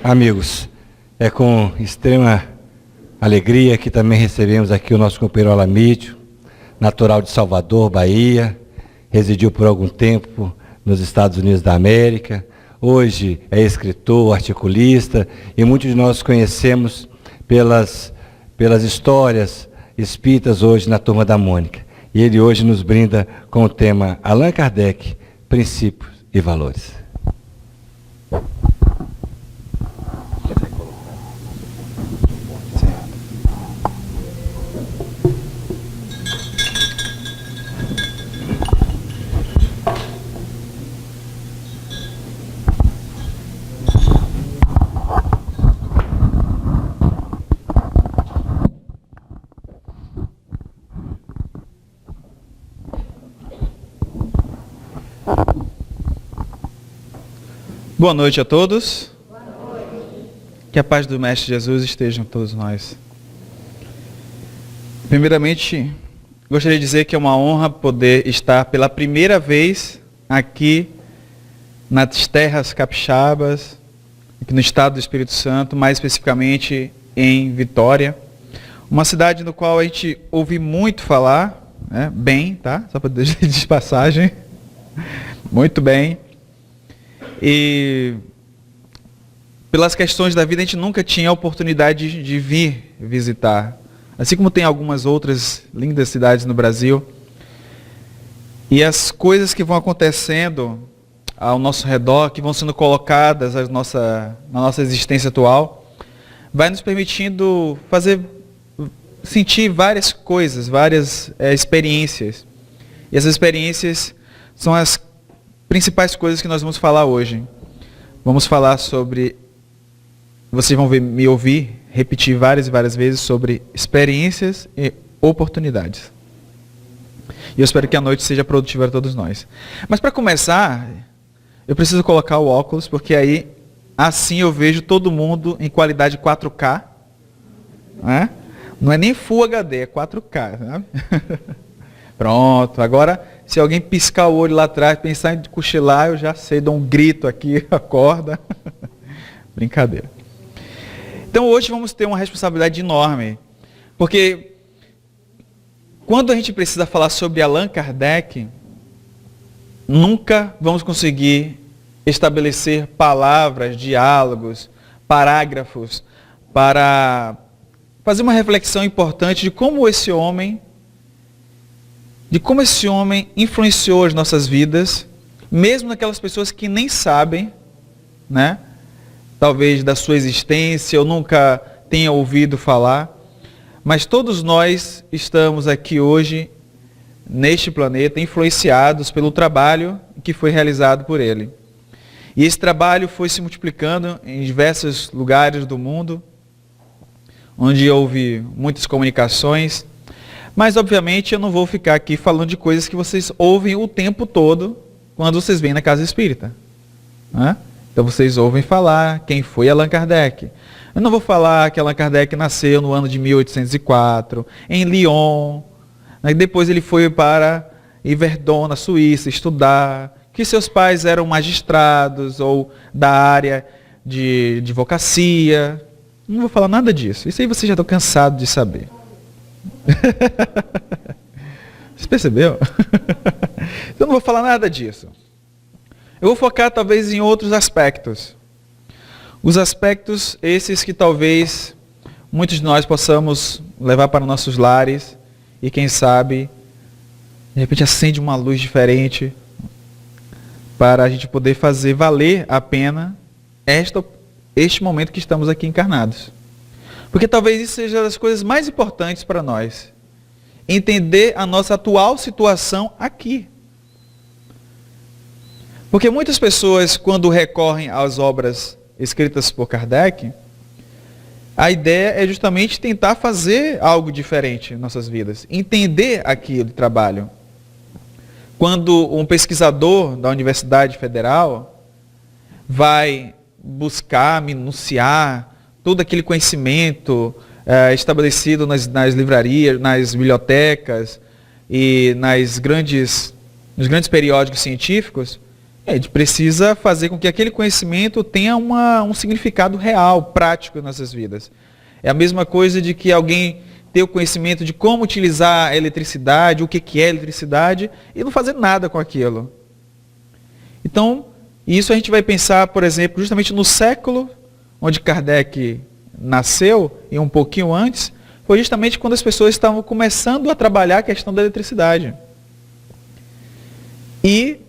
Amigos, é com extrema alegria que também recebemos aqui o nosso companheiro Alamídio, natural de Salvador, Bahia, residiu por algum tempo nos Estados Unidos da América, hoje é escritor, articulista, e muitos de nós conhecemos pelas histórias espíritas hoje na Turma da Mônica. E ele hoje nos brinda com o tema Allan Kardec, Princípios e Valores. Boa noite a todos. Boa noite. Que a paz do Mestre Jesus esteja com todos nós. Primeiramente, gostaria de dizer que é uma honra poder estar pela primeira vez aqui nas terras capixabas, aqui no estado do Espírito Santo, mais especificamente em Vitória. Uma cidade no qual a gente ouve muito falar, né? Bem, tá? Só para deixar de passagem. Muito bem. E pelas questões da vida a gente nunca tinha a oportunidade de vir visitar. Assim como tem algumas outras lindas cidades no Brasil. E as coisas que vão acontecendo ao nosso redor, que vão sendo colocadas na nossa existência atual, vai nos permitindo sentir várias coisas, várias experiências. E essas experiências são as principais coisas que nós vamos falar hoje. Vamos falar sobre, vocês vão me ouvir repetir várias e várias vezes sobre experiências e oportunidades. E eu espero que a noite seja produtiva para todos nós. Mas para começar, eu preciso colocar o óculos, porque aí, assim eu vejo todo mundo em qualidade 4K. Né? Não é nem Full HD, é 4K. Sabe? Pronto, agora se alguém piscar o olho lá atrás, pensar em cochilar, eu já sei, dou um grito aqui, acorda. Brincadeira. Então hoje vamos ter uma responsabilidade enorme, porque quando a gente precisa falar sobre Allan Kardec, nunca vamos conseguir estabelecer palavras, diálogos, parágrafos, para fazer uma reflexão importante de como esse homem influenciou as nossas vidas, mesmo naquelas pessoas que nem sabem, né? Talvez da sua existência ou nunca tenham ouvido falar, mas todos nós estamos aqui hoje, neste planeta, influenciados pelo trabalho que foi realizado por ele. E esse trabalho foi se multiplicando em diversos lugares do mundo, onde houve muitas comunicações. Mas, obviamente, eu não vou ficar aqui falando de coisas que vocês ouvem o tempo todo quando vocês vêm na casa espírita. Né? Então, vocês ouvem falar quem foi Allan Kardec. Eu não vou falar que Allan Kardec nasceu no ano de 1804, em Lyon. Né? Depois ele foi para Yverdon, na Suíça, estudar. Que seus pais eram magistrados ou da área de advocacia. Não vou falar nada disso. Isso aí vocês já estão cansados de saber. Você percebeu? Eu não vou falar nada disso. Eu vou focar talvez em outros aspectos. Os aspectos esses que talvez muitos de nós possamos levar para nossos lares e quem sabe, de repente acende uma luz diferente para a gente poder fazer valer a pena este momento que estamos aqui encarnados. Porque talvez isso seja das coisas mais importantes para nós. Entender a nossa atual situação aqui. Porque muitas pessoas, quando recorrem às obras escritas por Kardec, a ideia é justamente tentar fazer algo diferente em nossas vidas. Entender aquilo de trabalho. Quando um pesquisador da Universidade Federal vai buscar, minuciar todo aquele conhecimento estabelecido nas livrarias, nas bibliotecas e nos grandes periódicos científicos, A gente precisa fazer com que aquele conhecimento tenha um significado real, prático nas nossas vidas. É a mesma coisa de que alguém ter o conhecimento de como utilizar a eletricidade, o que é eletricidade, e não fazer nada com aquilo. Então, isso a gente vai pensar, por exemplo, justamente no século onde Kardec nasceu, e um pouquinho antes, foi justamente quando as pessoas estavam começando a trabalhar a questão da eletricidade. E,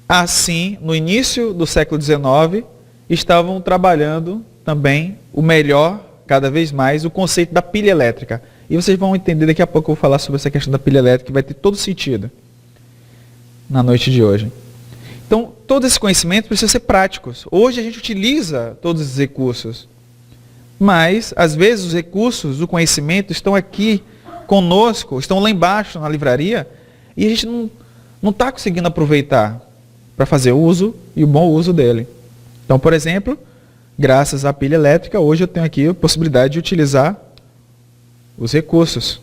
assim, no início do século XIX, estavam trabalhando também o melhor, cada vez mais, o conceito da pilha elétrica. E vocês vão entender daqui a pouco, eu vou falar sobre essa questão da pilha elétrica, que vai ter todo sentido na noite de hoje. Então, todos esses conhecimentos precisam ser práticos. Hoje a gente utiliza todos esses recursos. Mas, às vezes, os recursos, o conhecimento estão aqui conosco, estão lá embaixo na livraria, e a gente não está conseguindo aproveitar para fazer o uso e o bom uso dele. Então, por exemplo, graças à pilha elétrica, hoje eu tenho aqui a possibilidade de utilizar os recursos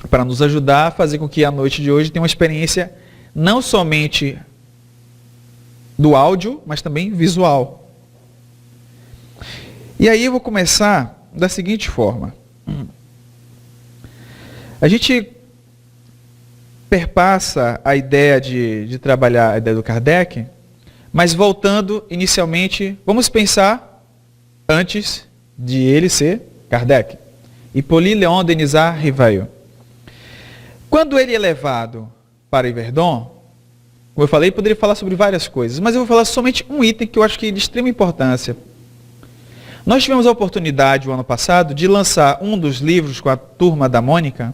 para nos ajudar a fazer com que a noite de hoje tenha uma experiência não somente do áudio, mas também visual. E aí eu vou começar da seguinte forma. A gente perpassa a ideia de trabalhar a ideia do Kardec, mas voltando inicialmente, vamos pensar antes de ele ser Kardec. Hippolyte Léon Denisard Rivail. Quando ele é levado para Yverdon, como eu falei, poderia falar sobre várias coisas, mas eu vou falar somente um item que eu acho que é de extrema importância. Nós tivemos a oportunidade, o ano passado, de lançar um dos livros com a turma da Mônica,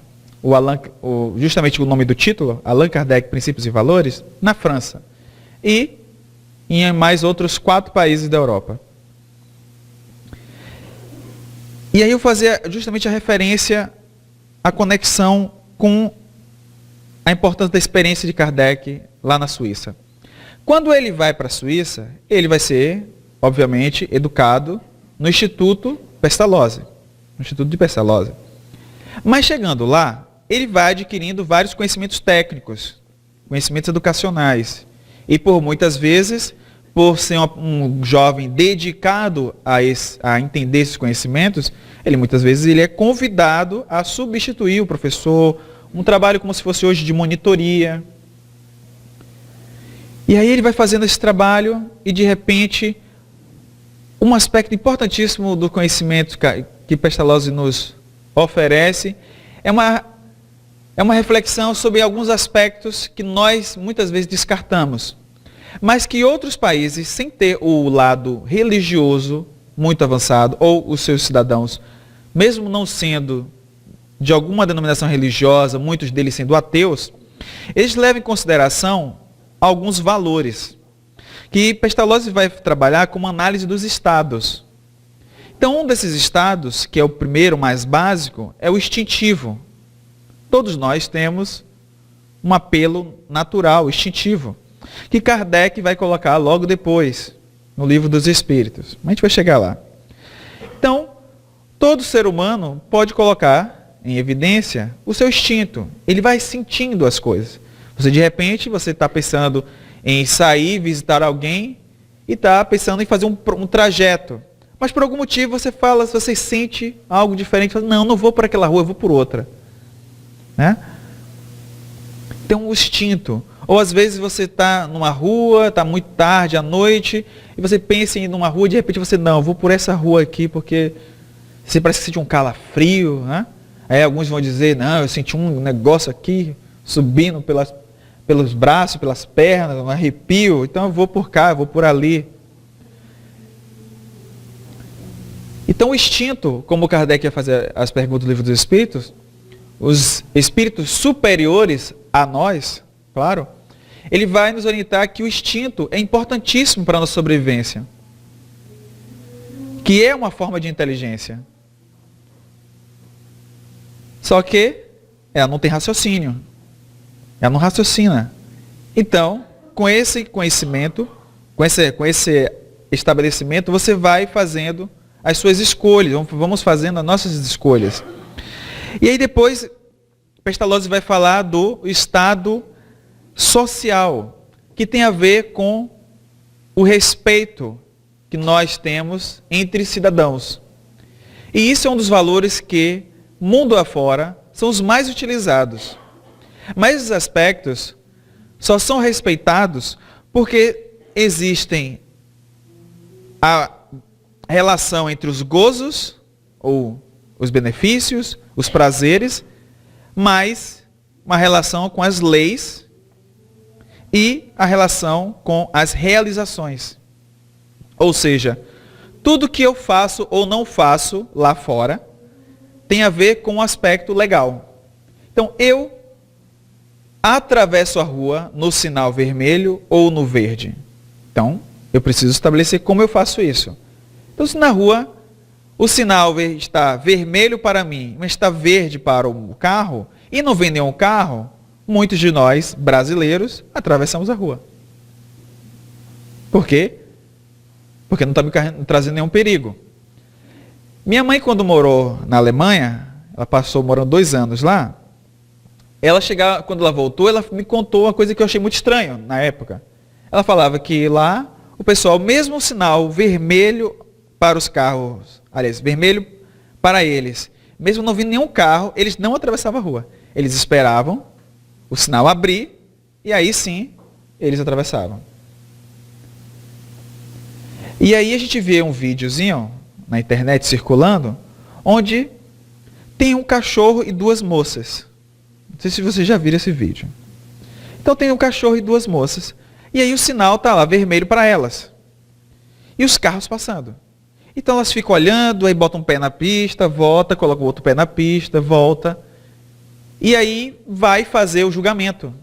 justamente o nome do título, Allan Kardec, Princípios e Valores, na França. E em mais outros 4 países da Europa. E aí eu fazia justamente a referência, a conexão com a importância da experiência de Kardec lá na Suíça. Quando ele vai para a Suíça, ele vai ser, obviamente, educado no Instituto Pestalozzi, no Instituto de Pestalozzi. Mas chegando lá, ele vai adquirindo vários conhecimentos técnicos, conhecimentos educacionais. E por muitas vezes, por ser um jovem dedicado a entender esses conhecimentos, ele muitas vezes ele é convidado a substituir o professor, um trabalho como se fosse hoje de monitoria. E aí ele vai fazendo esse trabalho e de repente um aspecto importantíssimo do conhecimento que Pestalozzi nos oferece é uma reflexão sobre alguns aspectos que nós muitas vezes descartamos, mas que outros países, sem ter o lado religioso muito avançado, ou os seus cidadãos, mesmo não sendo de alguma denominação religiosa, muitos deles sendo ateus, eles levam em consideração alguns valores, que Pestalozzi vai trabalhar com uma análise dos estados. Então, um desses estados, que é o primeiro, mais básico, é o instintivo. Todos nós temos um apelo natural, instintivo, que Kardec vai colocar logo depois, no Livro dos Espíritos. A gente vai chegar lá. Então, todo ser humano pode colocar em evidência o seu instinto. Ele vai sentindo as coisas. De repente, você está pensando em sair, visitar alguém, e está pensando em fazer um trajeto. Mas por algum motivo você sente algo diferente, fala, não vou por aquela rua, eu vou por outra. Né? Tem um instinto. Ou às vezes você está numa rua, está muito tarde, à noite, e você pensa em ir numa rua, e de repente você, não, eu vou por essa rua aqui, porque você parece que sente um calafrio, né? Aí alguns vão dizer, não, eu senti um negócio aqui, subindo pelos braços, pelas pernas, um arrepio, então eu vou por cá, eu vou por ali. Então o instinto, como Kardec ia fazer as perguntas do Livro dos Espíritos, os espíritos superiores a nós, claro, ele vai nos orientar que o instinto é importantíssimo para a nossa sobrevivência, que é uma forma de inteligência. Só que ela não tem raciocínio. Ela não raciocina. Então, com esse conhecimento, com esse estabelecimento, você vai fazendo as suas escolhas, vamos fazendo as nossas escolhas. E aí depois, Pestalozzi vai falar do estado social, que tem a ver com o respeito que nós temos entre cidadãos. E isso é um dos valores que, mundo afora, são os mais utilizados. Mas esses aspectos só são respeitados porque existem a relação entre os gozos, ou os benefícios, os prazeres, mais uma relação com as leis e a relação com as realizações. Ou seja, tudo que eu faço ou não faço lá fora tem a ver com o aspecto legal. Então, eu atravesso a rua no sinal vermelho ou no verde. Então, eu preciso estabelecer como eu faço isso. Então, se na rua o sinal está vermelho para mim, mas está verde para o carro, e não vem nenhum carro, muitos de nós, brasileiros, atravessamos a rua. Por quê? Porque não está me trazendo nenhum perigo. Minha mãe, quando morou na Alemanha, ela passou morando 2 anos lá, quando ela voltou, ela me contou uma coisa que eu achei muito estranho na época. Ela falava que lá, o pessoal, mesmo o sinal vermelho para os carros, aliás, vermelho para eles, mesmo não vindo nenhum carro, eles não atravessavam a rua. Eles esperavam o sinal abrir e aí sim eles atravessavam. E aí a gente vê um videozinho na internet circulando, onde tem um cachorro e 2 moças. Não sei se vocês já viram esse vídeo. Então tem um cachorro e 2 moças. E aí o sinal está lá, vermelho para elas. E os carros passando. Então elas ficam olhando, aí botam um pé na pista, volta, coloca o outro pé na pista, volta. E aí vai fazer o julgamento.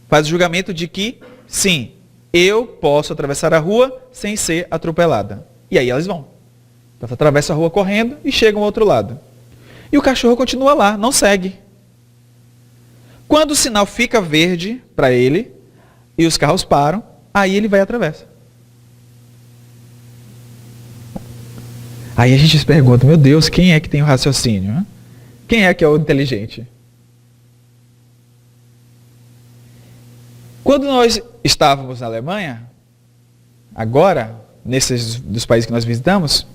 Faz o julgamento de que, sim, eu posso atravessar a rua sem ser atropelada. E aí elas vão. Então, elas atravessam a rua correndo e chegam ao outro lado. E o cachorro continua lá, não segue. Quando o sinal fica verde para ele, e os carros param, aí ele vai e atravessa. Aí a gente se pergunta, meu Deus, quem é que tem o raciocínio? Hein? Quem é que é o inteligente? Quando nós estávamos na Alemanha, agora, nesses dos países que nós visitamos,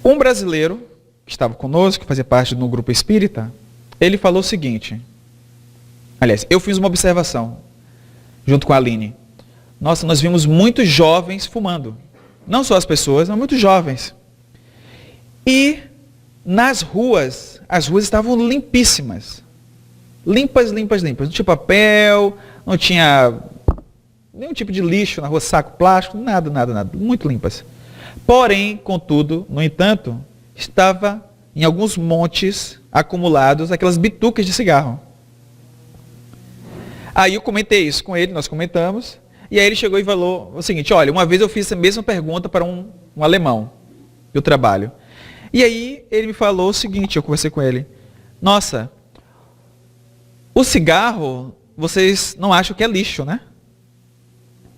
um brasileiro que estava conosco, que fazia parte do grupo espírita, ele falou o seguinte, aliás, eu fiz uma observação, junto com a Aline. Nossa, nós vimos muitos jovens fumando. Não só as pessoas, mas muitos jovens. E nas ruas, as ruas estavam limpíssimas. Limpas, limpas, limpas. Não tinha papel, não tinha nenhum tipo de lixo na rua, saco plástico, nada, nada, nada. Muito limpas. Porém, contudo, no entanto, estava em alguns montes acumulados aquelas bitucas de cigarro. Aí eu comentei isso com ele, nós comentamos, e aí ele chegou e falou o seguinte, olha, uma vez eu fiz a mesma pergunta para um alemão do trabalho. E aí ele me falou o seguinte, eu conversei com ele, nossa, o cigarro, vocês não acham que é lixo, né?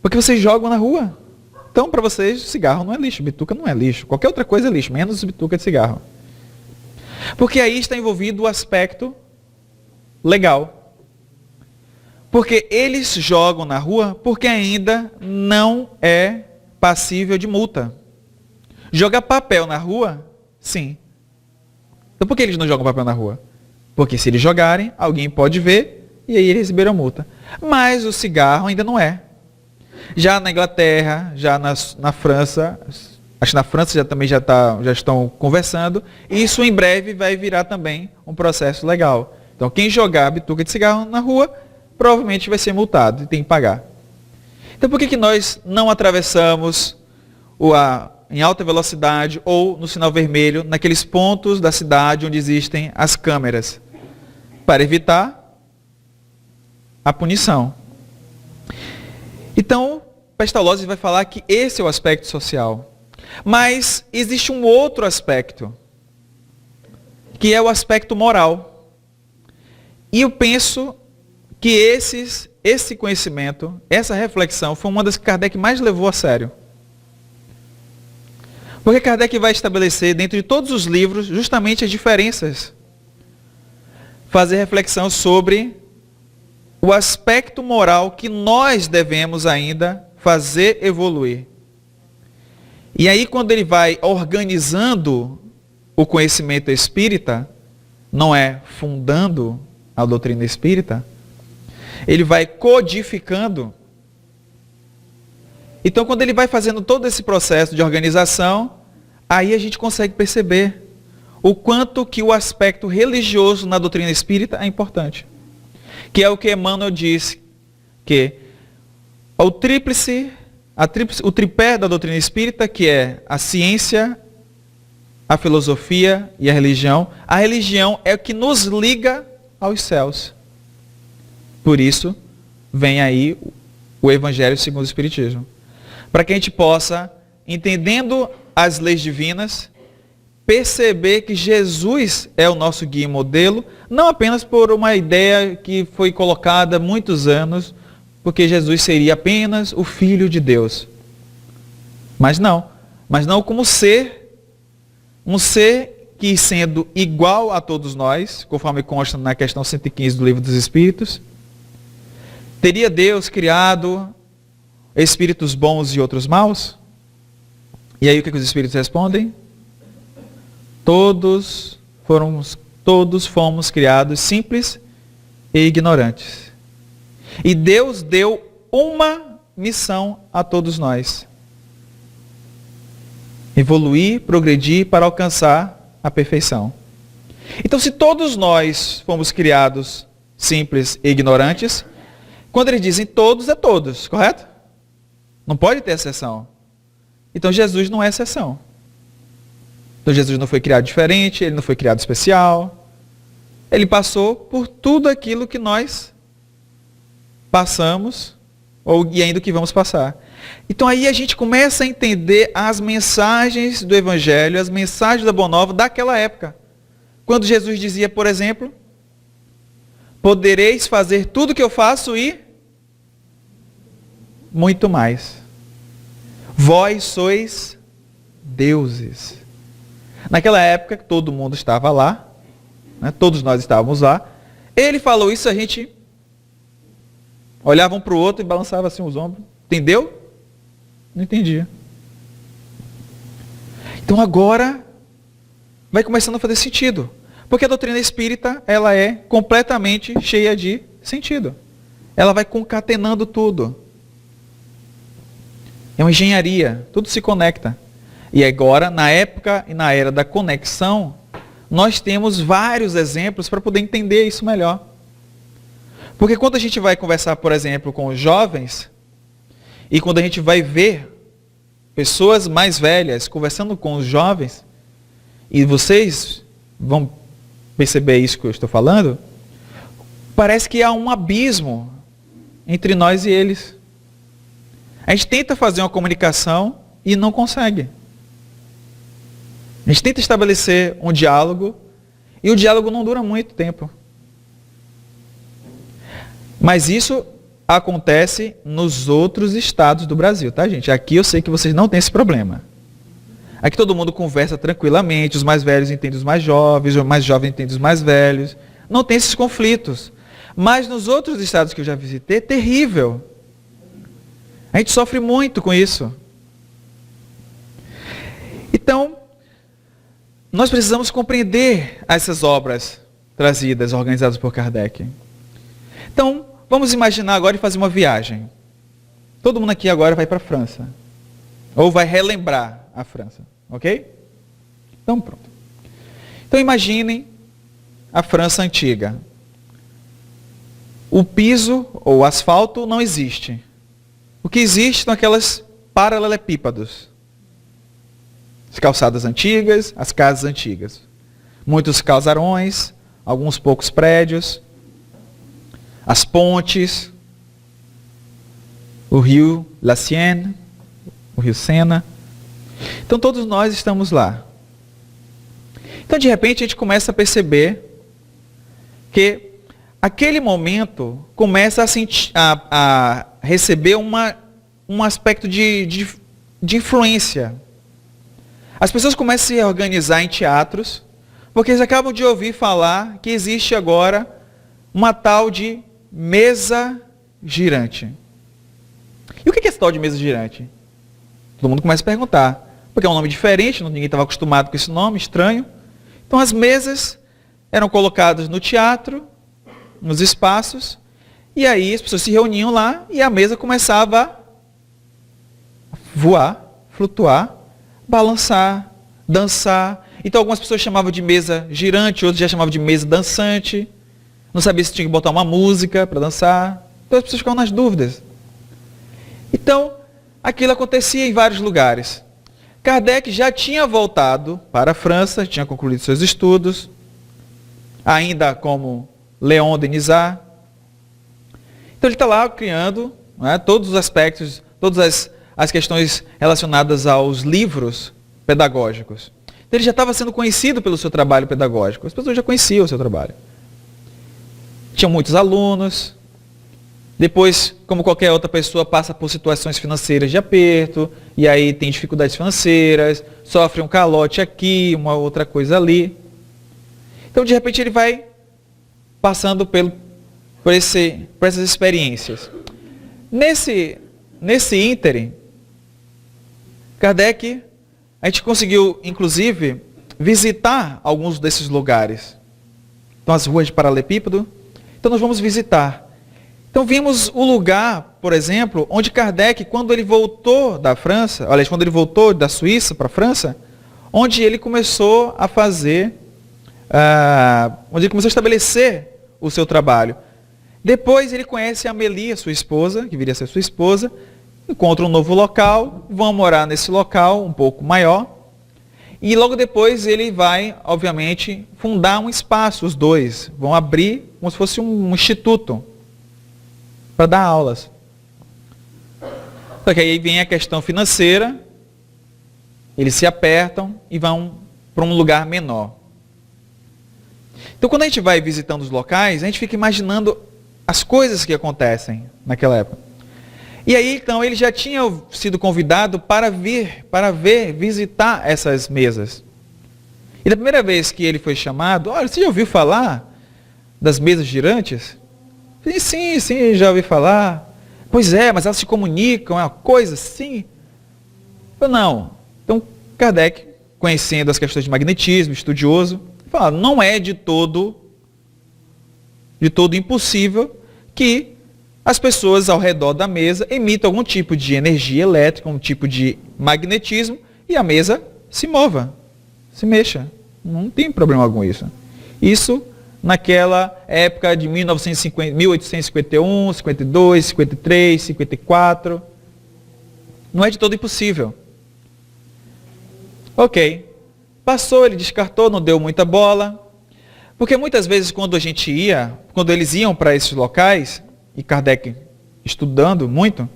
Porque vocês jogam na rua. Então, para vocês, cigarro não é lixo, bituca não é lixo. Qualquer outra coisa é lixo, menos bituca de cigarro. Porque aí está envolvido o aspecto legal. Porque eles jogam na rua porque ainda não é passível de multa. Jogar papel na rua, sim. Então por que eles não jogam papel na rua? Porque se eles jogarem, alguém pode ver e aí eles receberam multa. Mas o cigarro ainda não é. Já na Inglaterra, já na França, acho que na França já estão conversando, e isso em breve vai virar também um processo legal. Então quem jogar bituca de cigarro na rua, provavelmente vai ser multado e tem que pagar. Então por que nós não atravessamos em alta velocidade ou no sinal vermelho, naqueles pontos da cidade onde existem as câmeras? Para evitar a punição. Então, Pestalozzi vai falar que esse é o aspecto social. Mas existe um outro aspecto, que é o aspecto moral. E eu penso que esse conhecimento, essa reflexão, foi uma das que Kardec mais levou a sério. Porque Kardec vai estabelecer, dentro de todos os livros, justamente as diferenças. Fazer reflexão sobre o aspecto moral que nós devemos ainda fazer evoluir. E aí, quando ele vai organizando o conhecimento espírita, não é fundando a doutrina espírita, ele vai codificando. Então, quando ele vai fazendo todo esse processo de organização, aí a gente consegue perceber o quanto que o aspecto religioso na doutrina espírita é importante. Que é o que Emmanuel disse, que o tripé da doutrina espírita, que é a ciência, a filosofia e a religião é o que nos liga aos céus. Por isso, vem aí o Evangelho segundo o Espiritismo. Para que a gente possa, entendendo as leis divinas, perceber que Jesus é o nosso guia e modelo, não apenas por uma ideia que foi colocada há muitos anos, porque Jesus seria apenas o Filho de Deus. Mas não como um ser que, sendo igual a todos nós, conforme consta na questão 115 do Livro dos Espíritos, teria Deus criado espíritos bons e outros maus? E aí o que os espíritos respondem? Todos fomos criados simples e ignorantes. E Deus deu uma missão a todos nós: evoluir, progredir para alcançar a perfeição. Então, se todos nós fomos criados simples e ignorantes, quando eles dizem todos, é todos, correto? Não pode ter exceção. Então, Jesus não é exceção. Então, Jesus não foi criado diferente, ele não foi criado especial. Ele passou por tudo aquilo que nós passamos, e ainda que vamos passar. Então, aí a gente começa a entender as mensagens do Evangelho, as mensagens da Boa Nova daquela época. Quando Jesus dizia, por exemplo, podereis fazer tudo o que eu faço e muito mais. Vós sois deuses. Naquela época, todo mundo estava lá, né? Todos nós estávamos lá. Ele falou isso, a gente olhava um para o outro e balançava assim os ombros. Entendeu? Não entendia. Então agora vai começando a fazer sentido. Porque a doutrina espírita, ela é completamente cheia de sentido. Ela vai concatenando tudo. É uma engenharia, tudo se conecta. E agora, na época e na era da conexão, nós temos vários exemplos para poder entender isso melhor. Porque quando a gente vai conversar, por exemplo, com os jovens, e quando a gente vai ver pessoas mais velhas conversando com os jovens, e vocês vão perceber isso que eu estou falando, parece que há um abismo entre nós e eles. A gente tenta fazer uma comunicação e não consegue. A gente tenta estabelecer um diálogo e o diálogo não dura muito tempo. Mas isso acontece nos outros estados do Brasil, tá, gente? Aqui eu sei que vocês não têm esse problema. Aqui todo mundo conversa tranquilamente, os mais velhos entendem os mais jovens, os mais jovens entendem os mais velhos. Não tem esses conflitos. Mas nos outros estados que eu já visitei, é terrível. A gente sofre muito com isso. Então, nós precisamos compreender essas obras trazidas, organizadas por Kardec. Então, vamos imaginar agora e fazer uma viagem. Todo mundo aqui agora vai para a França. Ou vai relembrar a França. Ok? Então, pronto. Então, imaginem a França antiga. O piso ou o asfalto não existe. O que existe são aquelas paralelepípedos. As calçadas antigas, as casas antigas. Muitos casarões, alguns poucos prédios, as pontes, o rio La Seine, o rio Sena. Então todos nós estamos lá. Então de repente a gente começa a perceber que aquele momento começa a receber um aspecto de influência. As pessoas começam a se organizar em teatros, porque eles acabam de ouvir falar que existe agora uma tal de mesa girante. E o que é esse tal de mesa girante? Todo mundo começa a perguntar. Porque é um nome diferente, ninguém estava acostumado com esse nome, estranho. Então as mesas eram colocadas no teatro, nos espaços, e aí as pessoas se reuniam lá e a mesa começava a voar, flutuar, balançar, dançar. Então algumas pessoas chamavam de mesa girante, outros já chamavam de mesa dançante. Não sabia se tinha que botar uma música para dançar. Então as pessoas ficavam nas dúvidas. Então, aquilo acontecia em vários lugares. Kardec já tinha voltado para a França, tinha concluído seus estudos, ainda como Léon Denisard. Então ele está lá criando, né, todos os aspectos, todas as questões relacionadas aos livros pedagógicos. Então ele já estava sendo conhecido pelo seu trabalho pedagógico, as pessoas já conheciam o seu trabalho. Tinha muitos alunos. Depois, como qualquer outra pessoa, passa por situações financeiras de aperto, e aí tem dificuldades financeiras, sofre um calote aqui, uma outra coisa ali. Então, de repente, ele vai passando por essas experiências. Nesse ínterim, Kardec, a gente conseguiu, inclusive, visitar alguns desses lugares. Então, as ruas de Paralelepípedo. Então, nós vamos visitar. Então vimos o lugar, por exemplo, onde Kardec, quando ele voltou da França, aliás, quando ele voltou da Suíça para a França, onde ele começou a fazer, onde ele começou a estabelecer o seu trabalho. Depois ele conhece a Amélie, sua esposa, que viria a ser sua esposa, encontra um novo local, vão morar nesse local um pouco maior, e logo depois ele vai, obviamente, fundar um espaço, os dois vão abrir como se fosse um instituto, para dar aulas. Só que aí vem a questão financeira, eles se apertam e vão para um lugar menor. Então quando a gente vai visitando os locais, a gente fica imaginando as coisas que acontecem naquela época. E aí então ele já tinha sido convidado para visitar essas mesas. E da primeira vez que ele foi chamado, olha, você já ouviu falar das mesas girantes? Sim, já ouvi falar. Pois é, mas elas se comunicam, é uma coisa assim. Não. Então, Kardec, conhecendo as questões de magnetismo, estudioso, fala, não é de todo impossível que as pessoas ao redor da mesa emitam algum tipo de energia elétrica, um tipo de magnetismo, e a mesa se mova, se mexa. Não tem problema algum isso. Isso naquela época de 1851, 52, 53, 54. Não é de todo impossível. Ok. Passou, ele descartou, não deu muita bola. Porque muitas vezes quando eles iam para esses locais, e Kardec estudando muito,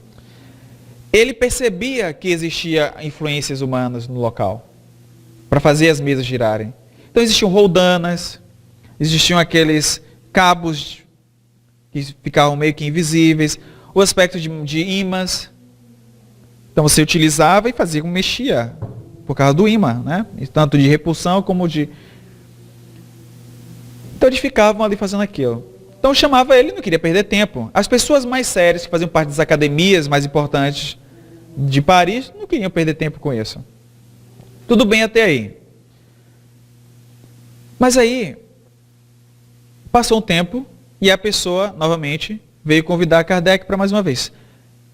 ele percebia que existia influências humanas no local, para fazer as mesas girarem. Então existiam roldanas, existiam aqueles cabos que ficavam meio que invisíveis, o aspecto de ímãs. Então você utilizava e fazia como mexia, por causa do ímã, né? Tanto de repulsão como de... Então eles ficavam ali fazendo aquilo. Então chamava ele, não queria perder tempo. As pessoas mais sérias, que faziam parte das academias mais importantes de Paris, não queriam perder tempo com isso. Tudo bem até aí. Mas aí, passou um tempo e a pessoa, novamente, veio convidar Kardec para mais uma vez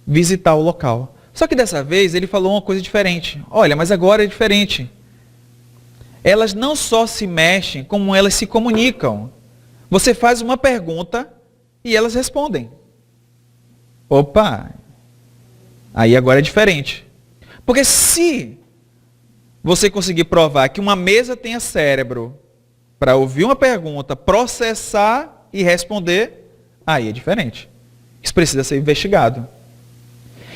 visitar o local. Só que dessa vez ele falou uma coisa diferente. Olha, mas agora é diferente. Elas não só se mexem, como elas se comunicam. Você faz uma pergunta e elas respondem. Opa! Aí agora é diferente. Porque se você conseguir provar que uma mesa tenha cérebro para ouvir uma pergunta, processar e responder, aí é diferente. Isso precisa ser investigado.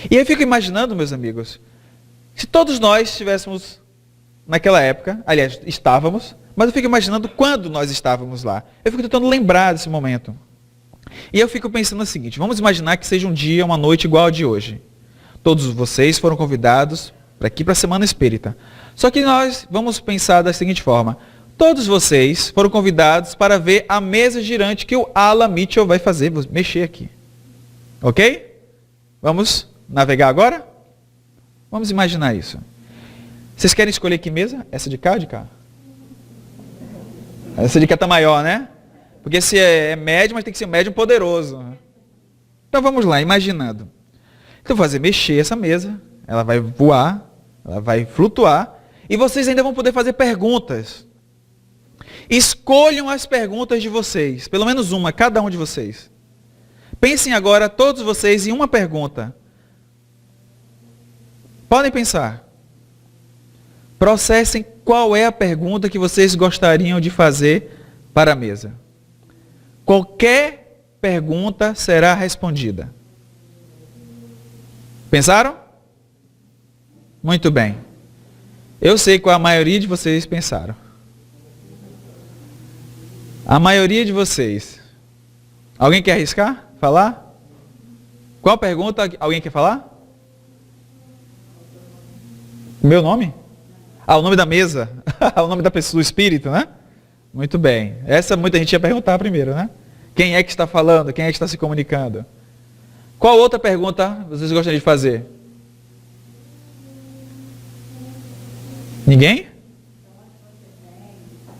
E aí eu fico imaginando, meus amigos, se todos nós estivéssemos naquela época, aliás, estávamos, mas eu fico imaginando quando nós estávamos lá. Eu fico tentando lembrar desse momento. E eu fico pensando o seguinte, vamos imaginar que seja um dia, uma noite igual a de hoje. Todos vocês foram convidados para aqui para a Semana Espírita. Só que nós vamos pensar da seguinte forma, todos vocês foram convidados para ver a mesa girante que o Alan Mitchell vai fazer, vou mexer aqui. Ok? Vamos navegar agora? Vamos imaginar isso. Vocês querem escolher que mesa? Essa de cá ou de cá? Essa de cá está maior, né? Porque se é médio, mas tem que ser um médium poderoso. Então vamos lá, imaginando. Então vou fazer mexer essa mesa, ela vai voar, ela vai flutuar, e vocês ainda vão poder fazer perguntas. Escolham as perguntas de vocês, pelo menos uma, cada um de vocês. Pensem agora, todos vocês, em uma pergunta. Podem pensar. Processem qual é a pergunta que vocês gostariam de fazer para a mesa. Qualquer pergunta será respondida. Pensaram? Muito bem. Eu sei qual a maioria de vocês pensaram. A maioria de vocês. Alguém quer arriscar? Falar? Qual pergunta alguém quer falar? Meu nome? Ah, o nome da mesa? O nome da pessoa, do espírito, né? Muito bem. Essa muita gente ia perguntar primeiro, né? Quem é que está falando? Quem é que está se comunicando? Qual outra pergunta vocês gostariam de fazer? Ninguém?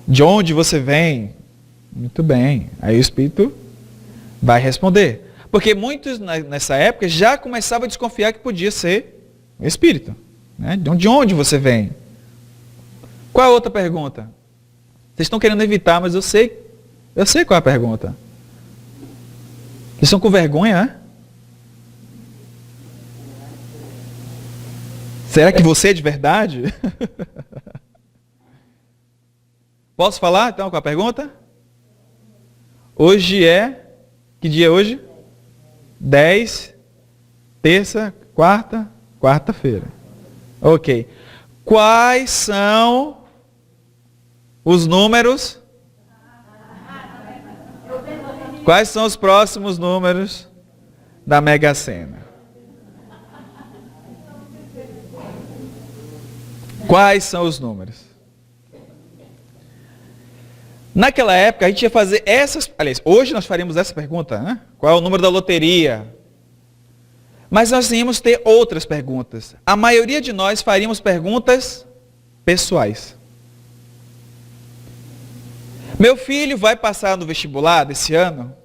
De onde você vem? Muito bem. Aí o espírito vai responder. Porque muitos nessa época já começavam a desconfiar que podia ser o espírito. Né? De onde você vem? Qual a outra pergunta? Vocês estão querendo evitar, mas eu sei qual é a pergunta. Vocês estão com vergonha, né? Será que você é de verdade? Posso falar então com a pergunta? Hoje é... Que dia é hoje? 10, terça, quarta-feira. Ok. Quais são os números? Quais são os próximos números da Mega Sena? Quais são os números? Naquela época, a gente ia fazer essas... Aliás, hoje nós faríamos essa pergunta, né? Qual é o número da loteria? Mas nós íamos ter outras perguntas. A maioria de nós faríamos perguntas pessoais. Meu filho vai passar no vestibular desse ano?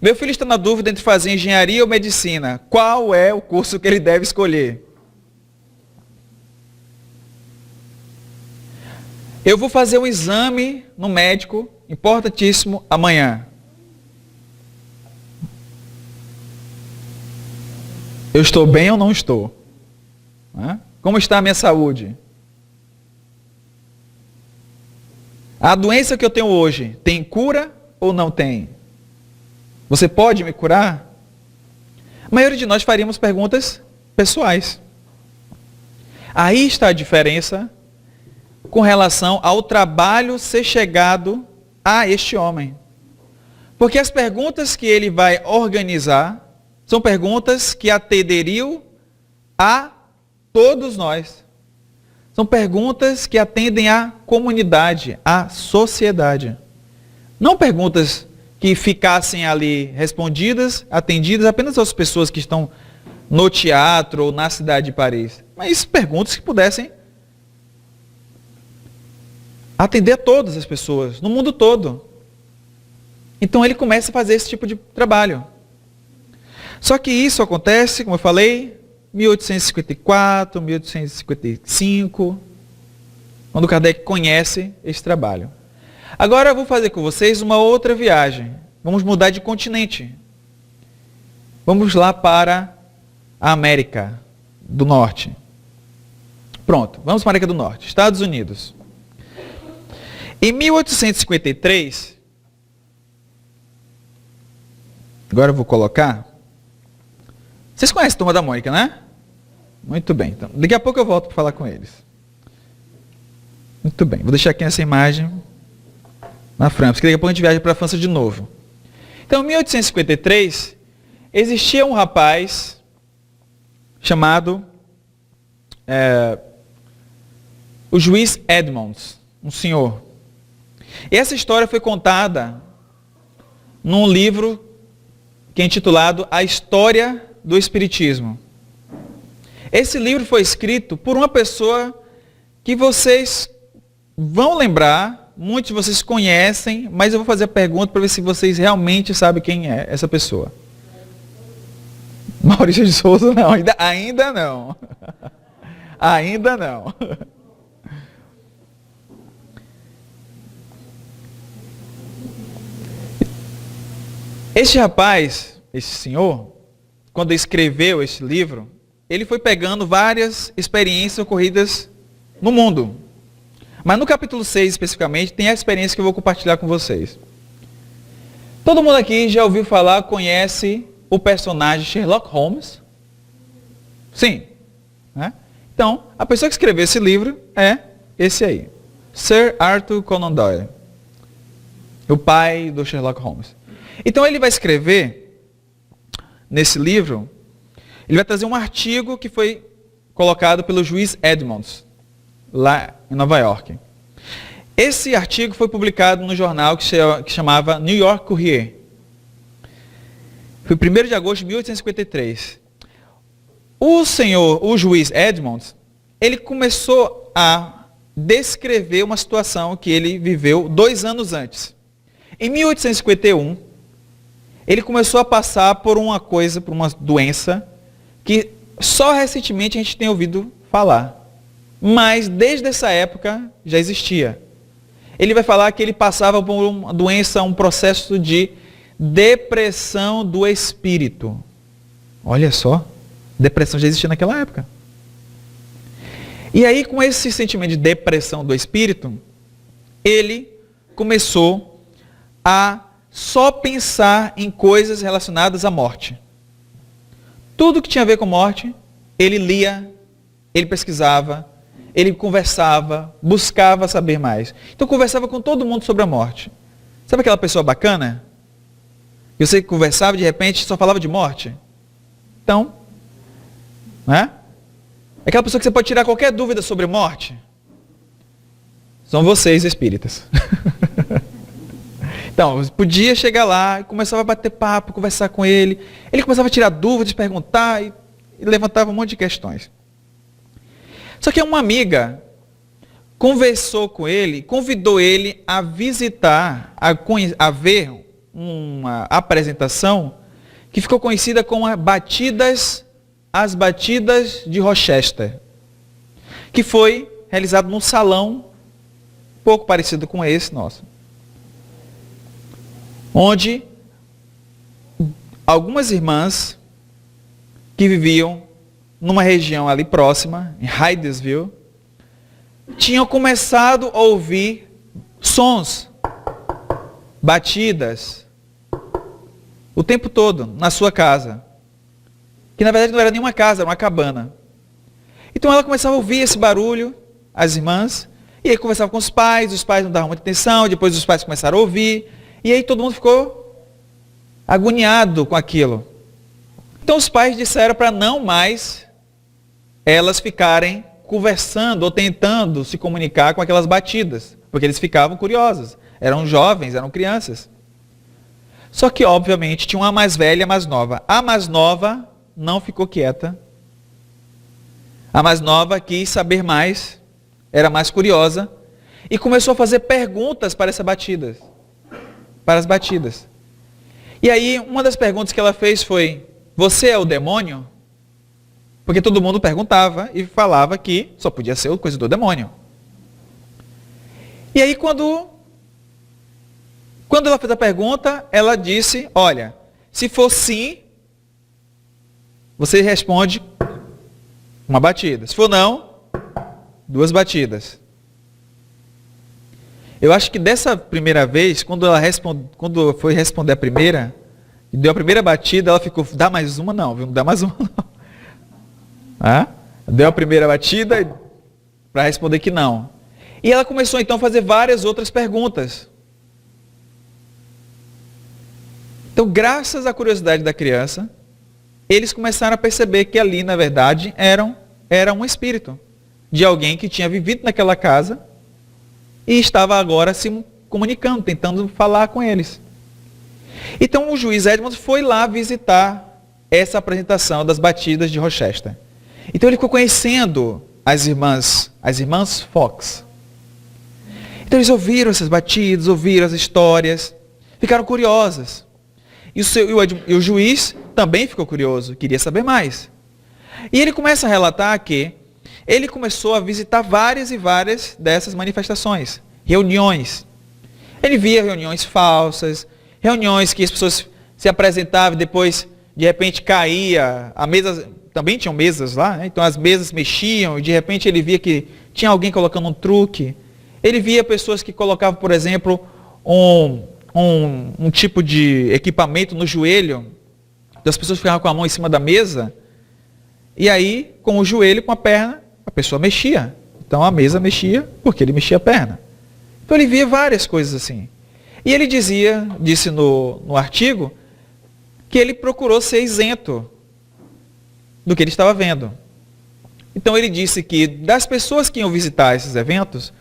Meu filho está na dúvida entre fazer engenharia ou medicina. Qual é o curso que ele deve escolher? Eu vou fazer um exame no médico, importantíssimo, amanhã. Eu estou bem ou não estou? Como está a minha saúde? A doença que eu tenho hoje, tem cura ou não tem? Você pode me curar? A maioria de nós faríamos perguntas pessoais. Aí está a diferença com relação ao trabalho ser chegado a este homem. Porque as perguntas que ele vai organizar são perguntas que atenderiam a todos nós. São perguntas que atendem à comunidade, à sociedade. Não perguntas que ficassem ali respondidas, atendidas apenas às pessoas que estão no teatro ou na cidade de Paris. Mas perguntas que pudessem atender a todas as pessoas, no mundo todo. Então ele começa a fazer esse tipo de trabalho. Só que isso acontece, como eu falei, 1854, 1855, quando Kardec conhece esse trabalho. Agora eu vou fazer com vocês uma outra viagem. Vamos mudar de continente. Vamos lá para a América do Norte. Pronto, vamos para a América do Norte, Estados Unidos. Em 1853, agora eu vou colocar. Vocês conhecem a Turma da Mônica, né? Muito bem. Então, daqui a pouco eu volto para falar com eles. Muito bem. Vou deixar aqui essa imagem na França, porque daqui a pouco a gente viaja para a França de novo. Então, em 1853, existia um rapaz chamado o juiz Edmonds, um senhor. E essa história foi contada num livro que é intitulado A História do Espiritismo. Esse livro foi escrito por uma pessoa que vocês vão lembrar, muitos de vocês conhecem, mas eu vou fazer a pergunta para ver se vocês realmente sabem quem é essa pessoa. Maurício de Souza não, ainda não. Ainda não. Este rapaz, esse senhor, quando escreveu este livro, ele foi pegando várias experiências ocorridas no mundo. Mas no capítulo 6, especificamente, tem a experiência que eu vou compartilhar com vocês. Todo mundo aqui já ouviu falar, conhece o personagem Sherlock Holmes? Sim. Né? Então, a pessoa que escreveu esse livro é esse aí. Sir Arthur Conan Doyle. O pai do Sherlock Holmes. Então ele vai escrever, nesse livro, ele vai trazer um artigo que foi colocado pelo juiz Edmonds, lá em Nova York. Esse artigo foi publicado no jornal que chamava New York Courier. Foi 1º de agosto de 1853. O juiz Edmonds, ele começou a descrever uma situação que ele viveu 2 anos antes. Em 1851, ele começou a passar por uma doença que só recentemente a gente tem ouvido falar. Mas desde essa época já existia. Ele vai falar que ele passava por uma doença, um processo de depressão do espírito. Olha só, depressão já existia naquela época. E aí, com esse sentimento de depressão do espírito, ele começou a só pensar em coisas relacionadas à morte. Tudo que tinha a ver com morte, ele lia, ele pesquisava, ele conversava, buscava saber mais. Então conversava com todo mundo sobre a morte. Sabe aquela pessoa bacana? Que você conversava e de repente só falava de morte? Então, né? Aquela pessoa que você pode tirar qualquer dúvida sobre morte? São vocês espíritas. Então, podia chegar lá, começava a bater papo, conversar com ele. Ele começava a tirar dúvidas, perguntar e levantava um monte de questões. Só que uma amiga conversou com ele, convidou ele a visitar, a ver uma apresentação que ficou conhecida como as Batidas de Rochester, que foi realizado num salão pouco parecido com esse nosso, onde algumas irmãs que viviam numa região ali próxima, em Hydesville, tinham começado a ouvir sons, batidas, o tempo todo, na sua casa. Que na verdade não era nenhuma casa, era uma cabana. Então ela começava a ouvir esse barulho, as irmãs, e aí conversava com os pais não davam muita atenção, depois os pais começaram a ouvir, e aí todo mundo ficou agoniado com aquilo. Então os pais disseram para não mais elas ficarem conversando ou tentando se comunicar com aquelas batidas, porque eles ficavam curiosos. Eram jovens, eram crianças. Só que, obviamente, tinha uma mais velha e a mais nova. A mais nova não ficou quieta. A mais nova quis saber mais, era mais curiosa, e começou a fazer perguntas para essas batidas. Para as batidas. E aí, uma das perguntas que ela fez foi: você é o demônio? Porque todo mundo perguntava e falava que só podia ser coisa do demônio. E aí, quando ela fez a pergunta, ela disse: olha, se for sim, você responde uma batida. Se for não, 2 batidas. Eu acho que dessa primeira vez, quando foi responder a primeira, e deu a primeira batida, ela ficou: dá mais uma? Não, não dá mais uma não. Deu a primeira batida para responder que não. E ela começou então a fazer várias outras perguntas. Então, graças à curiosidade da criança, eles começaram a perceber que ali, na verdade, era um espírito de alguém que tinha vivido naquela casa e estava agora se comunicando, tentando falar com eles. Então o juiz Edmonds foi lá visitar essa apresentação das batidas de Rochester. Então ele ficou conhecendo as irmãs Fox. Então eles ouviram essas batidas, ouviram as histórias, ficaram curiosas. E o juiz também ficou curioso, queria saber mais. E ele começa a relatar que ele começou a visitar várias e várias dessas manifestações, reuniões. Ele via reuniões falsas, reuniões que as pessoas se apresentavam e depois, de repente, caía, a mesa, também tinham mesas lá, né? Então as mesas mexiam e de repente ele via que tinha alguém colocando um truque. Ele via pessoas que colocavam, por exemplo, um tipo de equipamento no joelho, as pessoas ficavam com a mão em cima da mesa, e aí, com o joelho, com a perna, a pessoa mexia. Então a mesa mexia porque ele mexia a perna. Então ele via várias coisas assim. E ele disse no artigo, que ele procurou ser isento do que ele estava vendo. Então ele disse que das pessoas que iam visitar esses eventos,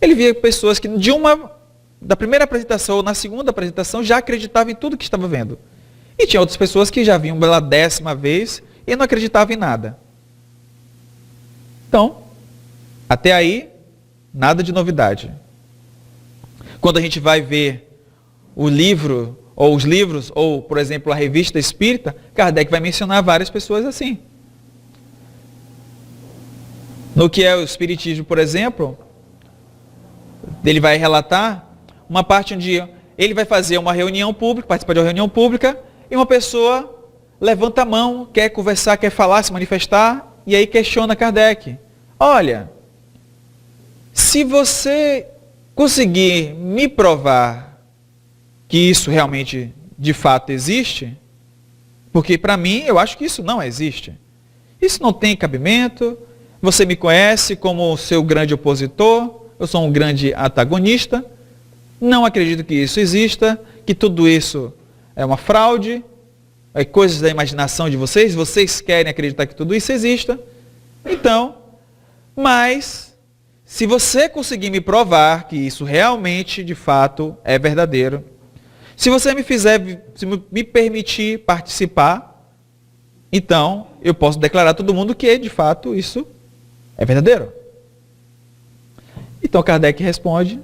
ele via pessoas que da primeira apresentação ou na segunda apresentação já acreditavam em tudo que estava vendo. E tinha outras pessoas que já vinham pela 10ª vez e não acreditavam em nada. Então, até aí, nada de novidade. Quando a gente vai ver o livro, ou os livros, ou, por exemplo, a Revista Espírita, Kardec vai mencionar várias pessoas assim. No que é o Espiritismo, por exemplo, ele vai relatar uma parte onde ele vai fazer uma reunião pública, participar de uma reunião pública, e uma pessoa levanta a mão, quer conversar, quer falar, se manifestar, e aí questiona Kardec. Olha, se você conseguir me provar que isso realmente, de fato, existe, porque para mim, eu acho que isso não existe. Isso não tem cabimento, você me conhece como seu grande opositor, eu sou um grande antagonista, não acredito que isso exista, que tudo isso é uma fraude, é coisas da imaginação de vocês querem acreditar que tudo isso exista. Então, mas, se você conseguir me provar que isso realmente, de fato, é verdadeiro, se você me permitir participar, então eu posso declarar a todo mundo que, de fato, isso é verdadeiro. Então Kardec responde,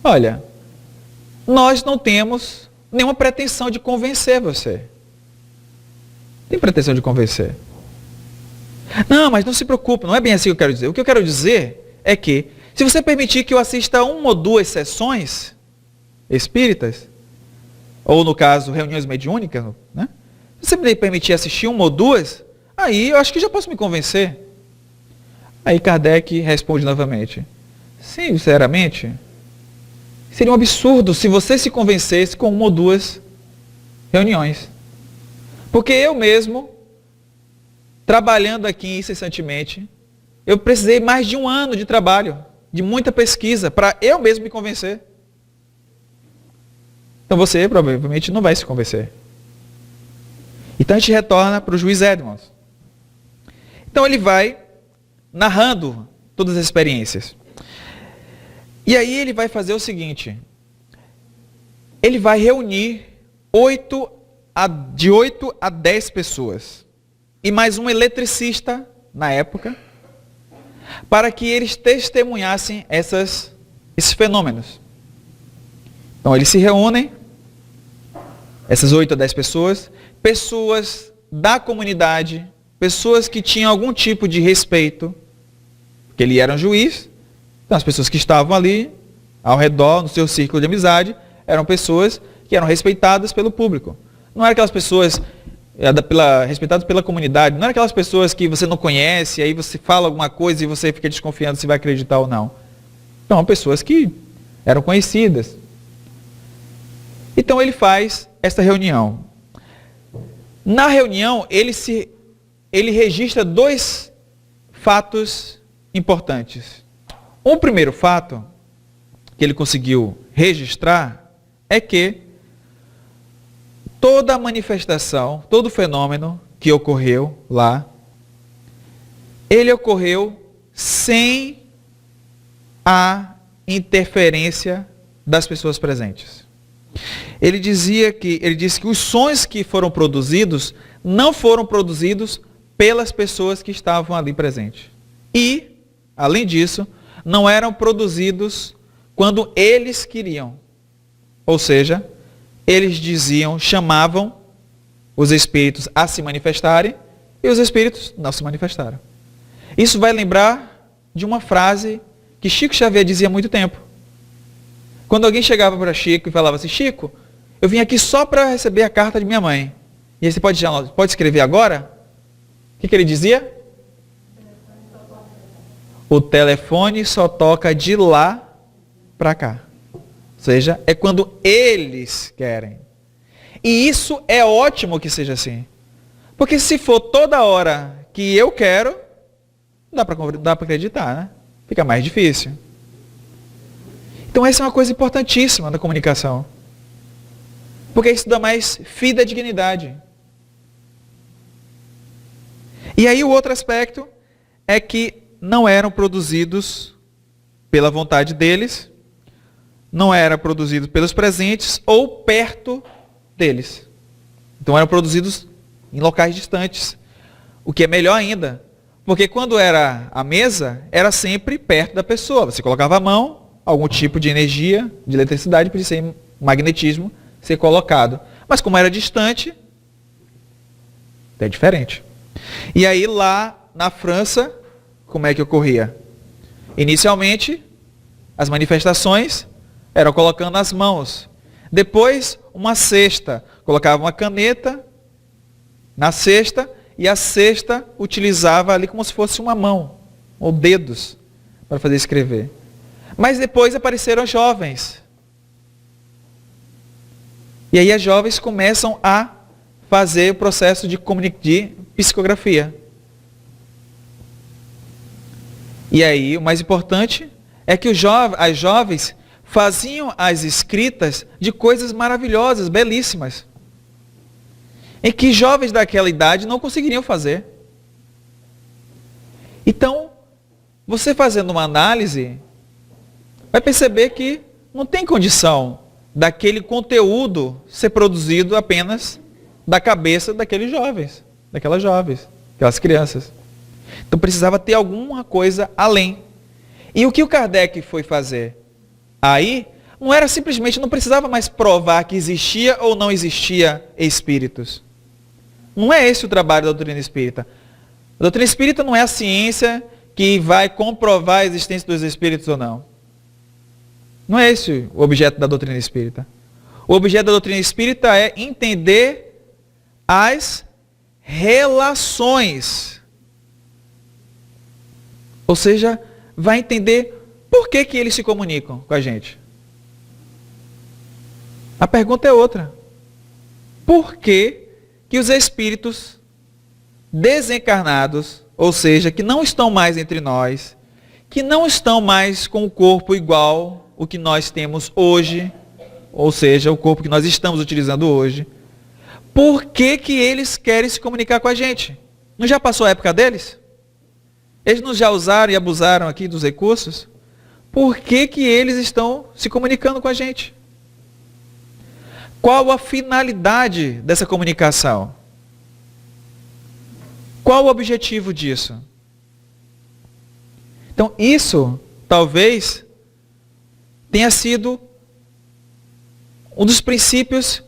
olha, nós não temos nenhuma pretensão de convencer você. Não tem pretensão de convencer. Não, mas não se preocupe, não é bem assim que eu quero dizer. O que eu quero dizer é que, se você permitir que eu assista a 1 ou 2 sessões espíritas, ou no caso, reuniões mediúnicas, né? Se você me permitir assistir 1 ou 2, aí eu acho que já posso me convencer. Aí Kardec responde novamente, sinceramente, seria um absurdo se você se convencesse com 1 ou 2 reuniões. Porque eu mesmo, trabalhando aqui incessantemente, eu precisei mais de 1 ano de trabalho, de muita pesquisa, para eu mesmo me convencer. Então você provavelmente não vai se convencer. Então a gente retorna para o juiz Edmonds. Então ele vai narrando todas as experiências. E aí ele vai fazer o seguinte, ele vai reunir de 8 a 10 pessoas, e mais um eletricista, na época, para que eles testemunhassem esses fenômenos. Então eles se reúnem, essas 8 a 10 pessoas da comunidade, pessoas que tinham algum tipo de respeito, porque ele era um juiz. Então as pessoas que estavam ali, ao redor, no seu círculo de amizade, eram pessoas que eram respeitadas pelo público. Não eram aquelas pessoas respeitadas pela comunidade, não eram aquelas pessoas que você não conhece, aí você fala alguma coisa e você fica desconfiando se vai acreditar ou não. Então, pessoas que eram conhecidas. Então ele faz esta reunião. Na reunião, ele registra 2 fatos importantes. O primeiro fato que ele conseguiu registrar é que toda a manifestação, todo o fenômeno que ocorreu lá, ele ocorreu sem a interferência das pessoas presentes. ele disse que os sonhos que foram produzidos não foram produzidos pelas pessoas que estavam ali presentes. E, além disso, não eram produzidos quando eles queriam. Ou seja, eles diziam, chamavam os espíritos a se manifestarem e os espíritos não se manifestaram. Isso vai lembrar de uma frase que Chico Xavier dizia há muito tempo. Quando alguém chegava para Chico e falava assim, Chico, eu vim aqui só para receber a carta de minha mãe. E aí você pode escrever agora? O que ele dizia? O telefone só toca de lá para cá. Ou seja, é quando eles querem. E isso é ótimo que seja assim. Porque se for toda hora que eu quero, dá para acreditar, né? Fica mais difícil. Então essa é uma coisa importantíssima da comunicação. Porque isso dá mais fidedignidade. E aí o outro aspecto é que não eram produzidos pela vontade deles, não eram produzidos pelos presentes ou perto deles. Então eram produzidos em locais distantes. O que é melhor ainda, porque quando era a mesa, era sempre perto da pessoa. Você colocava a mão, algum tipo de energia, de eletricidade, podia ser magnetismo, ser colocado. Mas como era distante, é diferente. E aí lá na França, como é que ocorria? Inicialmente, as manifestações eram colocando as mãos. Depois, uma cesta. Colocava uma caneta na cesta e a cesta utilizava ali como se fosse uma mão, ou dedos, para fazer escrever. Mas depois apareceram jovens. E aí as jovens começam a fazer o processo de psicografia. E aí o mais importante é que as jovens faziam as escritas de coisas maravilhosas, belíssimas, em que jovens daquela idade não conseguiriam fazer. Então, você fazendo uma análise, vai perceber que não tem condição daquele conteúdo ser produzido apenas da cabeça daqueles jovens, daquelas jovens, aquelas crianças. Então precisava ter alguma coisa além. E o que o Kardec foi fazer? Aí, não era simplesmente, não precisava mais provar que existia ou não existia espíritos. Não é esse o trabalho da doutrina espírita. A doutrina espírita não é a ciência que vai comprovar a existência dos espíritos ou não. Não é esse o objeto da doutrina espírita. O objeto da doutrina espírita é entender as relações. Ou seja, vai entender por que eles se comunicam com a gente. A pergunta é outra. Por que os espíritos desencarnados, ou seja, que não estão mais entre nós, que não estão mais com o corpo igual o que nós temos hoje, ou seja, o corpo que nós estamos utilizando hoje, por que eles querem se comunicar com a gente? Não já passou a época deles? Eles não já usaram e abusaram aqui dos recursos? Por que eles estão se comunicando com a gente? Qual a finalidade dessa comunicação? Qual o objetivo disso? Então, isso talvez tenha sido um dos princípios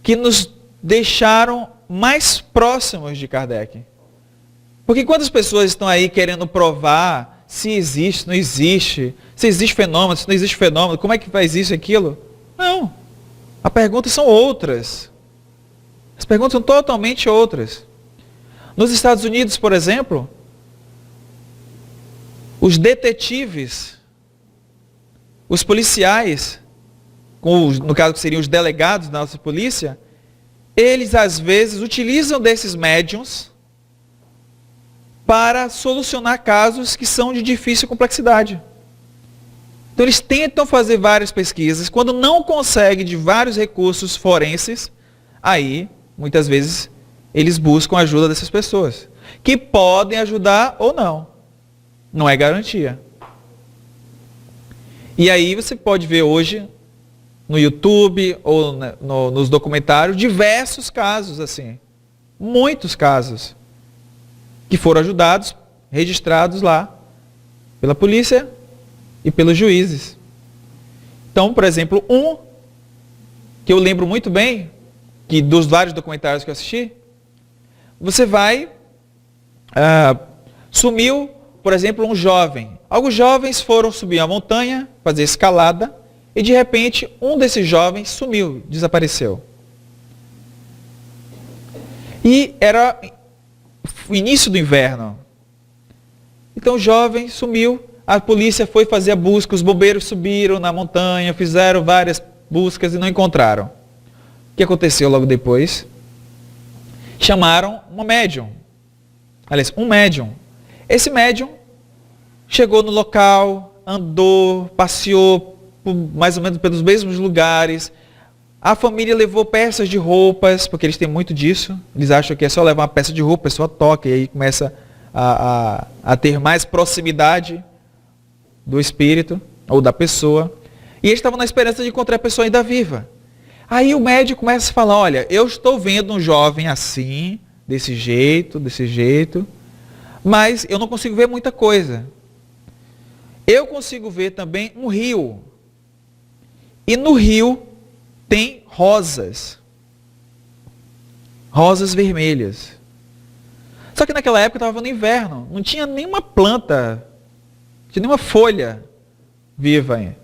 que nos deixaram mais próximos de Kardec. Porque quando as pessoas estão aí querendo provar se existe, não existe, se existe fenômeno, se não existe fenômeno, como é que faz isso e aquilo? Não. As perguntas são outras. As perguntas são totalmente outras. Nos Estados Unidos, por exemplo, os detetives, os policiais, no caso que seriam os delegados da nossa polícia, eles às vezes utilizam desses médiums para solucionar casos que são de difícil complexidade. Então eles tentam fazer várias pesquisas, quando não conseguem de vários recursos forenses, aí, muitas vezes, eles buscam a ajuda dessas pessoas, que podem ajudar ou não. Não é garantia. E aí você pode ver hoje, no YouTube ou nos documentários diversos casos assim, muitos casos, que foram ajudados, registrados lá pela polícia e pelos juízes. Então, por exemplo, um que eu lembro muito bem, que dos vários documentários que eu assisti, você vai, sumiu, por exemplo, um jovem. Alguns jovens foram subir a montanha, fazer escalada, e de repente um desses jovens sumiu, desapareceu. E era o início do inverno. Então o jovem sumiu, a polícia foi fazer a busca, os bombeiros subiram na montanha, fizeram várias buscas e não encontraram. O que aconteceu logo depois? Chamaram uma médium. Aliás, um médium. Esse médium chegou no local, andou, passeou mais ou menos pelos mesmos lugares. A família levou peças de roupas, porque eles têm muito disso. Eles acham que é só levar uma peça de roupa, a pessoa toca e aí começa a ter mais proximidade do espírito ou da pessoa. E eles estavam na esperança de encontrar a pessoa ainda viva. Aí o médico começa a falar, olha, eu estou vendo um jovem assim, desse jeito, mas eu não consigo ver muita coisa. Eu consigo ver também um rio. E no rio tem rosas. Rosas vermelhas. Só que naquela época estava no inverno. Não tinha nenhuma planta, não tinha nenhuma folha viva ainda.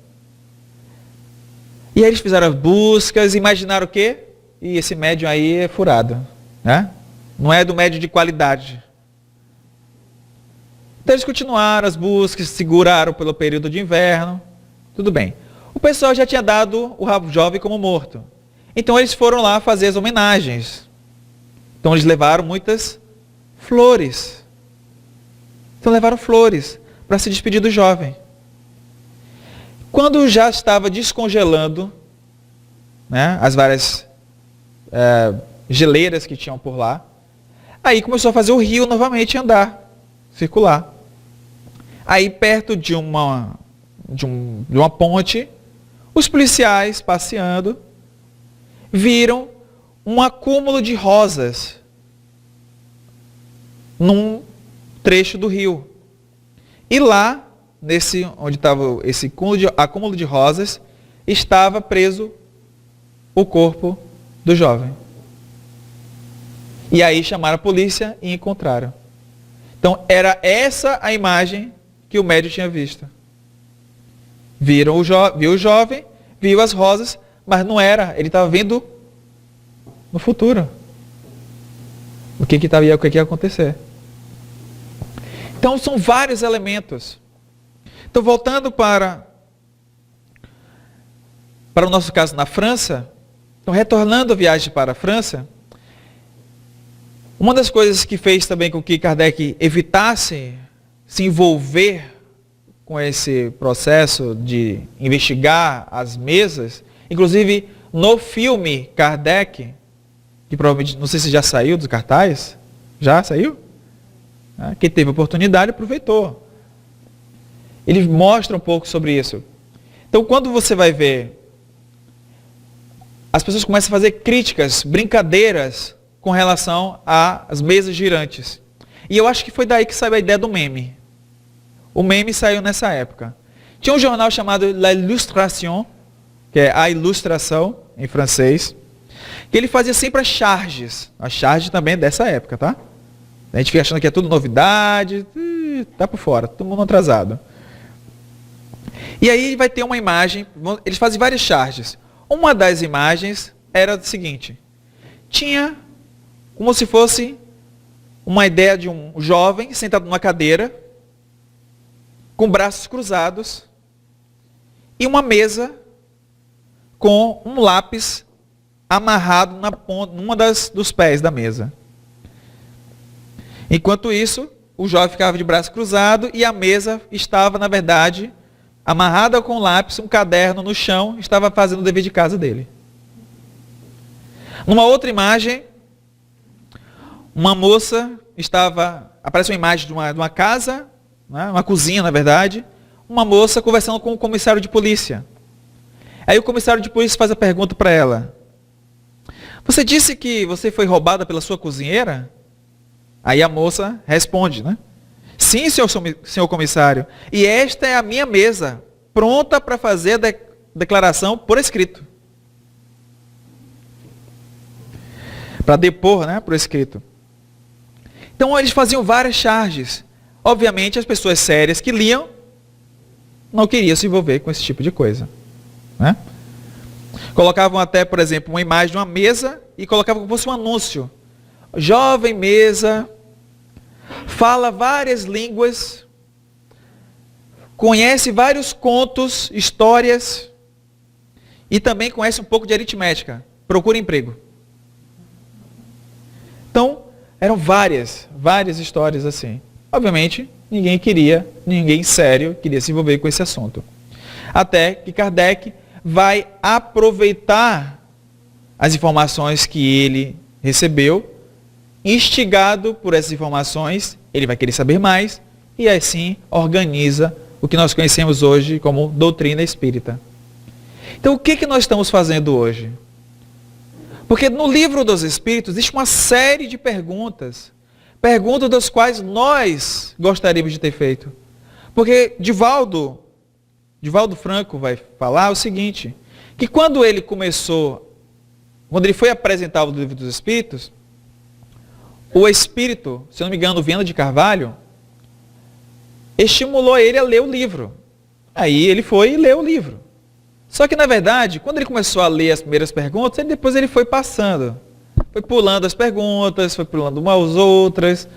E aí eles fizeram as buscas, imaginaram o quê? E esse médium aí é furado. Né? Não é do médium de qualidade. Então eles continuaram as buscas, seguraram pelo período de inverno. Tudo bem. O pessoal já tinha dado o jovem como morto. Então eles foram lá fazer as homenagens. Então eles levaram muitas flores. Então levaram flores para se despedir do jovem. Quando já estava descongelando, né, as várias geleiras que tinham por lá, aí começou a fazer o rio novamente andar, circular. Aí perto de uma ponte, os policiais passeando, viram um acúmulo de rosas num trecho do rio. E lá, onde estava esse acúmulo de rosas, estava preso o corpo do jovem. E aí chamaram a polícia e encontraram. Então era essa a imagem que o médium tinha visto. Viu o jovem, viu as rosas, mas não era, ele estava vendo no futuro o que ia acontecer. Então são vários elementos. Então voltando para o nosso caso na França, então retornando a viagem para a França, uma das coisas que fez também com que Kardec evitasse se envolver com esse processo de investigar as mesas, inclusive no filme Kardec, que provavelmente, não sei se já saiu dos cartazes, já saiu? Quem teve oportunidade aproveitou. Ele mostra um pouco sobre isso. Então quando você vai ver, as pessoas começam a fazer críticas, brincadeiras com relação às mesas girantes. E eu acho que foi daí que saiu a ideia do meme. O meme saiu nessa época. Tinha um jornal chamado La Illustration, que é a ilustração, em francês, que ele fazia sempre as charges. A charge também é dessa época, tá? A gente fica achando que é tudo novidade, tá por fora, todo mundo atrasado. E aí vai ter uma imagem, eles fazem várias charges. Uma das imagens era o seguinte, tinha como se fosse uma ideia de um jovem sentado numa cadeira, com braços cruzados, e uma mesa com um lápis amarrado numa dos pés da mesa. Enquanto isso, o jovem ficava de braço cruzado e a mesa estava, na verdade, amarrada com lápis, um caderno no chão, estava fazendo o dever de casa dele. Numa outra imagem, uma moça aparece uma imagem de uma casa, né, uma cozinha, na verdade, uma moça conversando com o comissário de polícia. Aí o comissário de polícia faz a pergunta para ela: você disse que você foi roubada pela sua cozinheira? Aí a moça responde, né? Sim, senhor comissário. E esta é a minha mesa, pronta para fazer a declaração por escrito. Para depor, né, por escrito. Então eles faziam várias charges. Obviamente as pessoas sérias que liam não queriam se envolver com esse tipo de coisa, né? Colocavam até, por exemplo, uma imagem de uma mesa e colocavam como se fosse um anúncio. Jovem mesa, fala várias línguas, conhece vários contos, histórias e também conhece um pouco de aritmética. Procura emprego. Então, eram várias histórias assim. Obviamente, ninguém sério queria se envolver com esse assunto. Até que Kardec vai aproveitar as informações que ele recebeu, instigado por essas informações, ele vai querer saber mais, e assim organiza o que nós conhecemos hoje como doutrina espírita. Então, o que nós estamos fazendo hoje? Porque no livro dos Espíritos existe uma série de perguntas das quais nós gostaríamos de ter feito. Porque Divaldo Franco vai falar o seguinte, que quando ele foi apresentar o livro dos Espíritos, o Espírito, se não me engano, Viana de Carvalho, estimulou ele a ler o livro. Aí ele foi e leu o livro. Só que, na verdade, quando ele começou a ler as primeiras perguntas, depois ele foi passando. Foi pulando as perguntas, foi pulando umas às outras,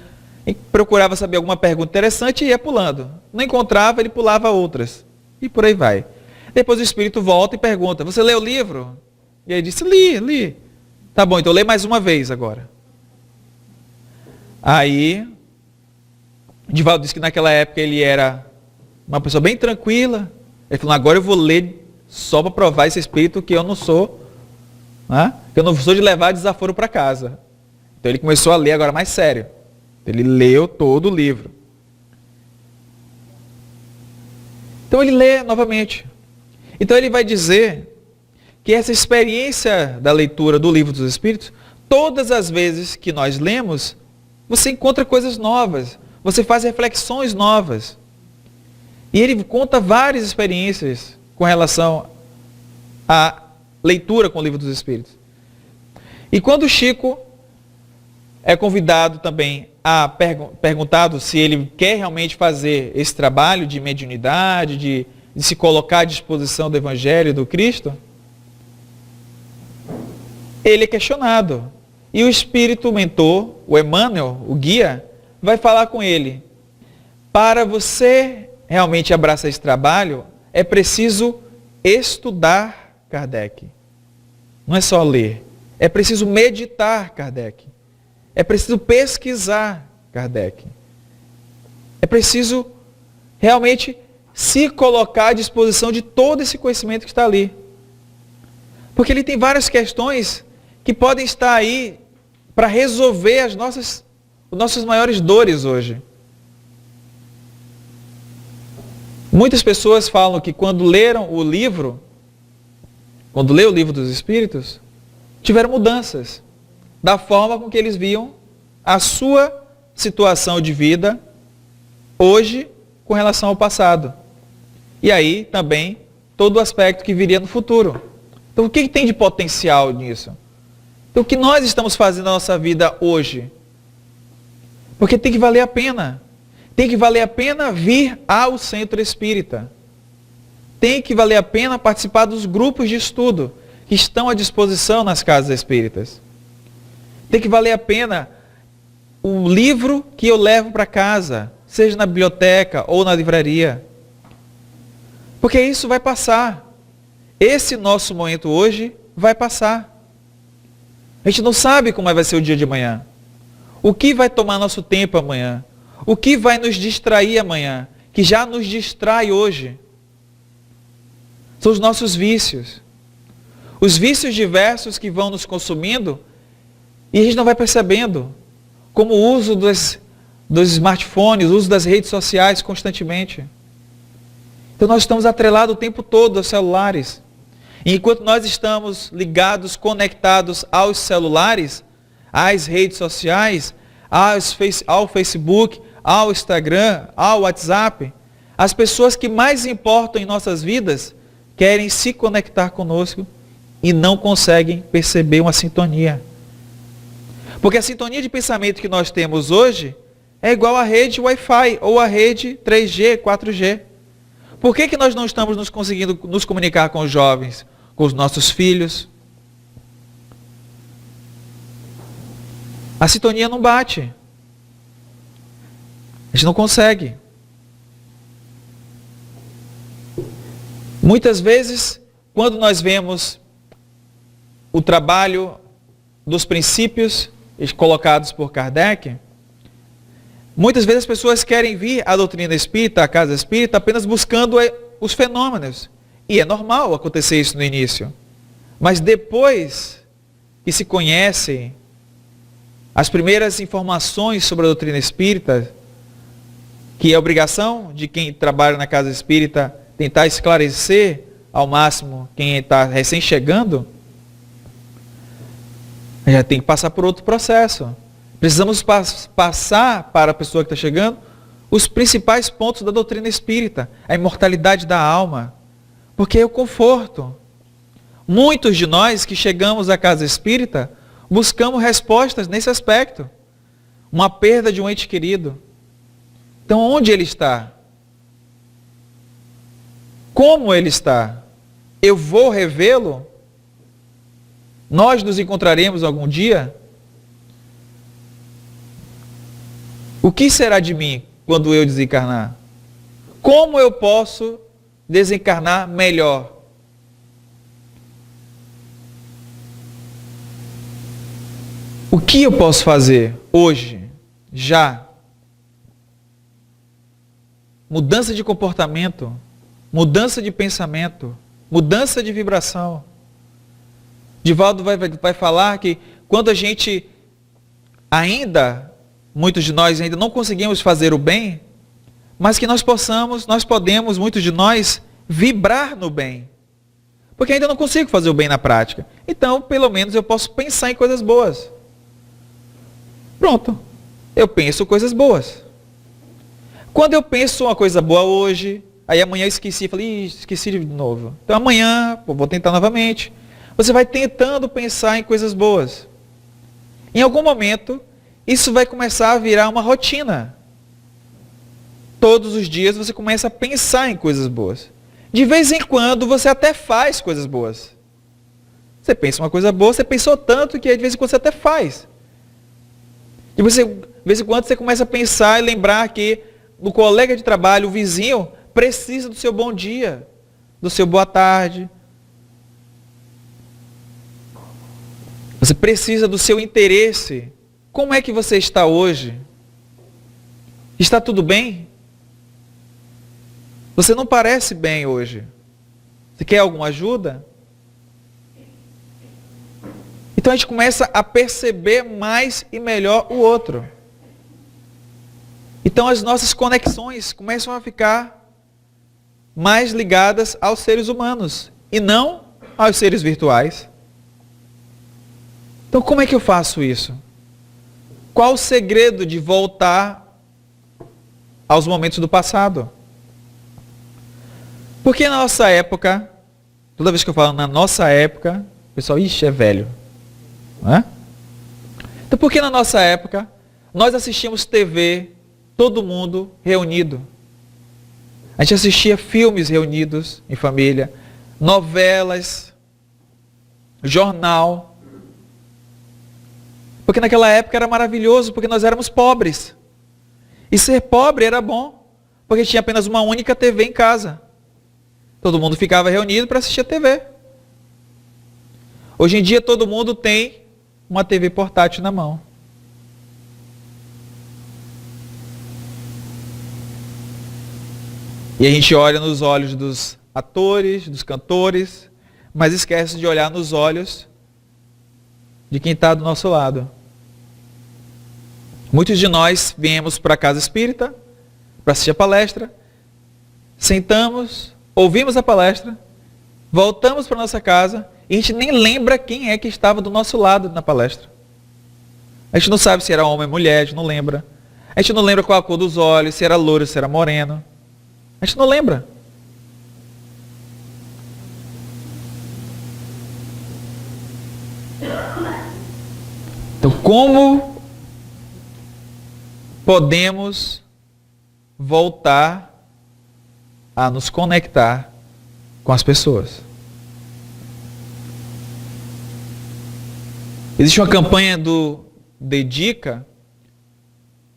e procurava saber alguma pergunta interessante e ia pulando. Não encontrava, ele pulava outras. E por aí vai. Depois o Espírito volta e pergunta, você leu o livro? E ele disse, li. Tá bom, então lê mais uma vez agora. Aí, Divaldo disse que naquela época ele era uma pessoa bem tranquila. Ele falou, agora eu vou ler só para provar esse espírito que eu não sou, né? Que eu não sou de levar desaforo para casa. Então ele começou a ler agora mais sério. Ele leu todo o livro. Então ele lê novamente. Então ele vai dizer que essa experiência da leitura do livro dos Espíritos, todas as vezes que nós lemos, você encontra coisas novas, você faz reflexões novas. E ele conta várias experiências com relação à leitura com o livro dos Espíritos. E quando o Chico é convidado também perguntado se ele quer realmente fazer esse trabalho de mediunidade, de se colocar à disposição do Evangelho do Cristo, ele é questionado. E o Espírito Mentor, o Emmanuel, o guia, vai falar com ele. Para você realmente abraçar esse trabalho, é preciso estudar Kardec. Não é só ler. É preciso meditar Kardec. É preciso pesquisar Kardec. É preciso realmente se colocar à disposição de todo esse conhecimento que está ali. Porque ele tem várias questões que podem estar aí para resolver as nossas maiores dores hoje. Muitas pessoas falam que quando leram o livro, quando leu o livro dos Espíritos, tiveram mudanças da forma com que eles viam a sua situação de vida hoje com relação ao passado. E aí também todo o aspecto que viria no futuro. Então o que tem de potencial nisso? Então o que nós estamos fazendo na nossa vida hoje? Porque tem que valer a pena. Tem que valer a pena vir ao centro espírita. Tem que valer a pena participar dos grupos de estudo que estão à disposição nas casas espíritas. Tem que valer a pena o livro que eu levo para casa, seja na biblioteca ou na livraria. Porque isso vai passar. Esse nosso momento hoje vai passar. A gente não sabe como vai ser o dia de amanhã. O que vai tomar nosso tempo amanhã? O que vai nos distrair amanhã? Que já nos distrai hoje. São os nossos vícios. Os vícios diversos que vão nos consumindo e a gente não vai percebendo. Como o uso dos smartphones, o uso das redes sociais constantemente. Então nós estamos atrelados o tempo todo aos celulares. E enquanto nós estamos ligados, conectados aos celulares, às redes sociais, ao Facebook, ao Instagram, ao WhatsApp, as pessoas que mais importam em nossas vidas querem se conectar conosco e não conseguem perceber uma sintonia. Porque a sintonia de pensamento que nós temos hoje é igual à rede Wi-Fi ou à rede 3G, 4G. Por que nós não estamos conseguindo nos comunicar com os jovens, com os nossos filhos? A sintonia não bate. A gente não consegue. Muitas vezes, quando nós vemos o trabalho dos princípios colocados por Kardec, muitas vezes as pessoas querem vir à doutrina espírita, à casa espírita, apenas buscando os fenômenos. E é normal acontecer isso no início. Mas depois que se conhecem as primeiras informações sobre a doutrina espírita, que é obrigação de quem trabalha na casa espírita tentar esclarecer ao máximo quem está recém-chegando, já tem que passar por outro processo. Precisamos passar para a pessoa que está chegando os principais pontos da doutrina espírita, a imortalidade da alma, porque é o conforto. Muitos de nós que chegamos à casa espírita buscamos respostas nesse aspecto. Uma perda de um ente querido. Então, onde ele está? Como ele está? Eu vou revê-lo? Nós nos encontraremos algum dia? O que será de mim quando eu desencarnar? Como eu posso desencarnar melhor? O que eu posso fazer hoje, já? Mudança de comportamento, mudança de pensamento, mudança de vibração. Divaldo vai falar que quando a gente muitos de nós ainda não conseguimos fazer o bem, mas que nós podemos, muitos de nós, vibrar no bem. Porque ainda não consigo fazer o bem na prática. Então, pelo menos eu posso pensar em coisas boas. Pronto. Eu penso coisas boas. Quando eu penso uma coisa boa hoje, aí amanhã eu falei, esqueci de novo. Então amanhã, vou tentar novamente. Você vai tentando pensar em coisas boas. Em algum momento, isso vai começar a virar uma rotina. Todos os dias você começa a pensar em coisas boas. De vez em quando você até faz coisas boas. Você pensa uma coisa boa, você pensou tanto que de vez em quando você até faz. De vez em quando você começa a pensar e lembrar que o colega de trabalho, o vizinho, precisa do seu bom dia, do seu boa tarde. Você precisa do seu interesse. Como é que você está hoje? Está tudo bem? Você não parece bem hoje. Você quer alguma ajuda? Então a gente começa a perceber mais e melhor o outro. Então as nossas conexões começam a ficar mais ligadas aos seres humanos e não aos seres virtuais. Então como é que eu faço isso? Qual o segredo de voltar aos momentos do passado? Porque na nossa época, toda vez que eu falo na nossa época, o pessoal, é velho. Não é? Então por que na nossa época nós assistíamos TV, todo mundo reunido? A gente assistia filmes reunidos em família, novelas, jornal. Porque naquela época era maravilhoso, porque nós éramos pobres. E ser pobre era bom, porque tinha apenas uma única TV em casa. Todo mundo ficava reunido para assistir a TV. Hoje em dia todo mundo tem uma TV portátil na mão. E a gente olha nos olhos dos atores, dos cantores, mas esquece de olhar nos olhos de quem está do nosso lado. Muitos de nós viemos para a casa espírita, para assistir a palestra, sentamos, ouvimos a palestra voltamos para nossa casa e a gente nem lembra quem é que estava do nosso lado na palestra. A gente não sabe se era homem ou mulher, a gente não lembra. A gente não lembra qual a cor dos olhos, se era loiro, se era moreno. A gente não lembra. Então, como podemos voltar a nos conectar com as pessoas? Existe uma campanha do Dedica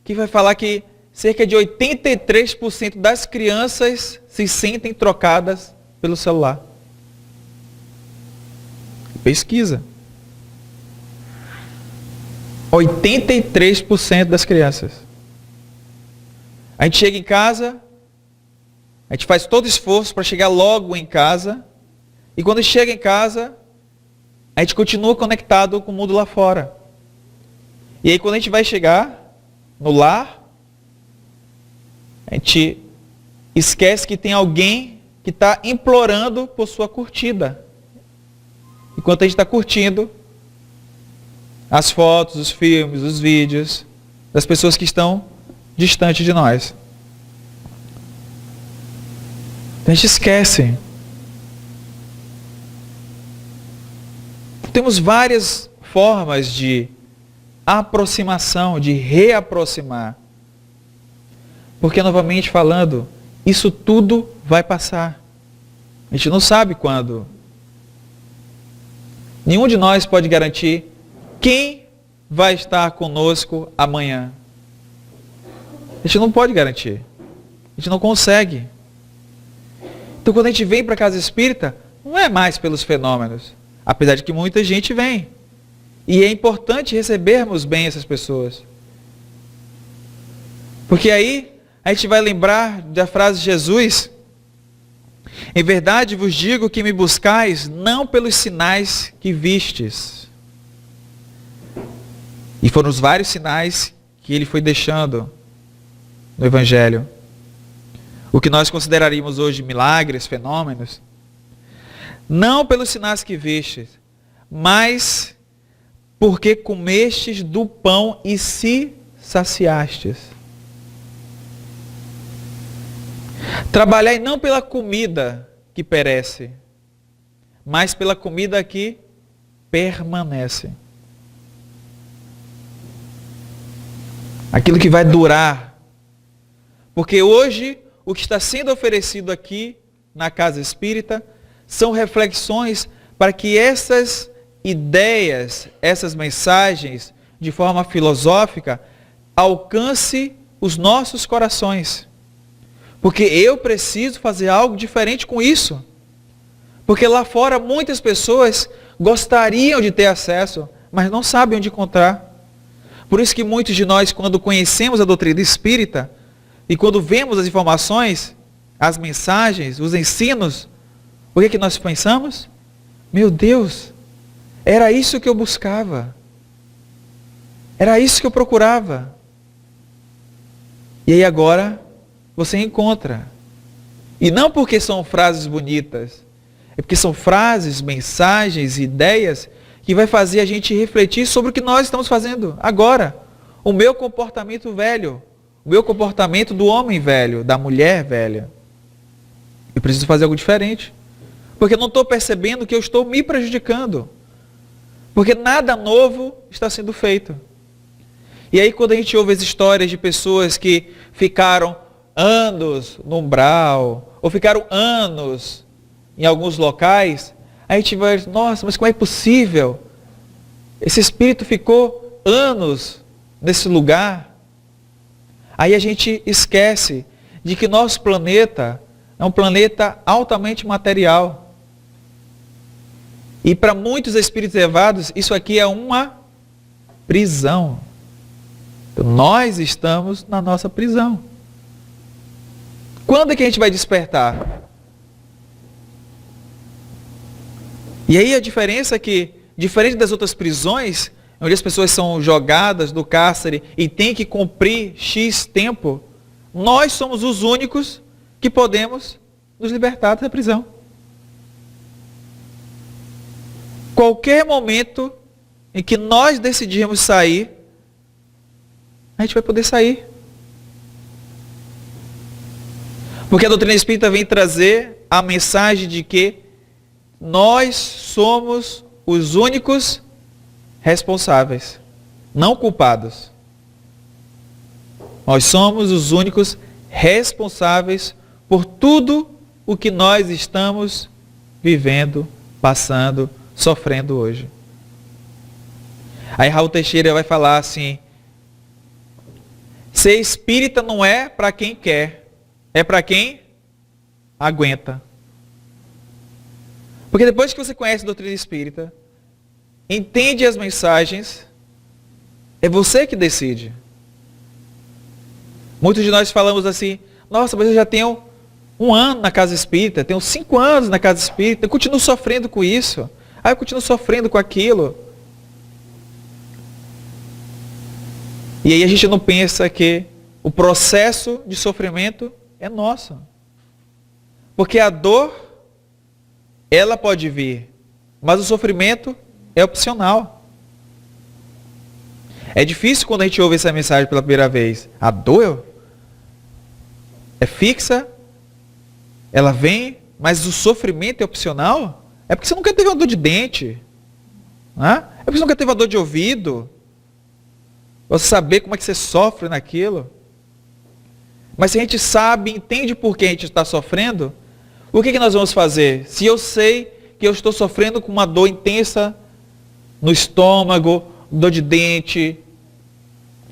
que vai falar que cerca de 83% das crianças se sentem trocadas pelo celular. Pesquisa. 83% das crianças. A gente chega em casa, a gente faz todo esforço para chegar logo em casa, e quando chega em casa, a gente continua conectado com o mundo lá fora. E aí quando a gente vai chegar no lar, a gente esquece que tem alguém que está implorando por sua curtida. Enquanto a gente está curtindo as fotos, os filmes, os vídeos das pessoas que estão distantes de nós. A gente esquece. Temos várias formas de aproximação, de reaproximar. Porque, novamente falando, isso tudo vai passar. A gente não sabe quando. Nenhum de nós pode garantir quem vai estar conosco amanhã. A gente não pode garantir. A gente não consegue. Então, quando a gente vem para a casa espírita, não é mais pelos fenômenos. Apesar de que muita gente vem. E é importante recebermos bem essas pessoas. Porque aí a gente vai lembrar da frase de Jesus: em verdade vos digo que me buscais não pelos sinais que vistes. E foram os vários sinais que ele foi deixando no Evangelho. O que nós consideraríamos hoje milagres, fenômenos. Não pelos sinais que vistes, mas porque comestes do pão e se saciastes. Trabalhai não pela comida que perece, mas pela comida que permanece. Aquilo que vai durar. Porque hoje, o que está sendo oferecido aqui na casa espírita são reflexões para que essas ideias, essas mensagens, de forma filosófica, alcance os nossos corações. Porque eu preciso fazer algo diferente com isso. Porque lá fora muitas pessoas gostariam de ter acesso, mas não sabem onde encontrar. Por isso que muitos de nós, quando conhecemos a doutrina espírita, e quando vemos as informações, as mensagens, os ensinos, o que nós pensamos? Meu Deus, era isso que eu buscava. Era isso que eu procurava. E aí agora, você encontra. E não porque são frases bonitas, é porque são frases, mensagens, ideias que vai fazer a gente refletir sobre o que nós estamos fazendo agora. O meu comportamento velho, o meu comportamento do homem velho, da mulher velha. Eu preciso fazer algo diferente. Porque eu não estou percebendo que eu estou me prejudicando. Porque nada novo está sendo feito. E aí quando a gente ouve as histórias de pessoas que ficaram anos no umbral, ou ficaram anos em alguns locais, a gente vai, nossa, mas como é possível? Esse espírito ficou anos nesse lugar. Aí a gente esquece de que nosso planeta é um planeta altamente material. E para muitos espíritos elevados, isso aqui é uma prisão. Então, nós estamos na nossa prisão. Quando é que a gente vai despertar? E aí a diferença é que, diferente das outras prisões, onde as pessoas são jogadas do cárcere e têm que cumprir X tempo, nós somos os únicos que podemos nos libertar da prisão. qualquer momento em que nós decidirmos sair, a gente vai poder sair. Porque a doutrina espírita vem trazer a mensagem de que nós somos os únicos responsáveis, não culpados. Nós somos os únicos responsáveis por tudo o que nós estamos vivendo, passando, sofrendo hoje. Aí Raul Teixeira vai falar assim: ser espírita não é para quem quer, é para quem aguenta. Porque depois que você conhece a doutrina espírita, entende as mensagens, é você que decide. Muitos de nós falamos assim: nossa, mas eu já tenho 1 ano na casa espírita, tenho 5 anos na casa espírita, eu continuo sofrendo com isso, eu continuo sofrendo com aquilo. E aí a gente não pensa que o processo de sofrimento é nosso. Porque a dor, ela pode vir, mas o sofrimento é opcional. É difícil quando a gente ouve essa mensagem pela primeira vez. A dor é fixa, ela vem, mas o sofrimento é opcional? É porque você nunca teve uma dor de dente. É porque você nunca teve uma dor de ouvido. Você saber como é que você sofre naquilo. Mas se a gente sabe, entende por que a gente está sofrendo, o que nós vamos fazer? Se eu sei que eu estou sofrendo com uma dor intensa no estômago, dor de dente,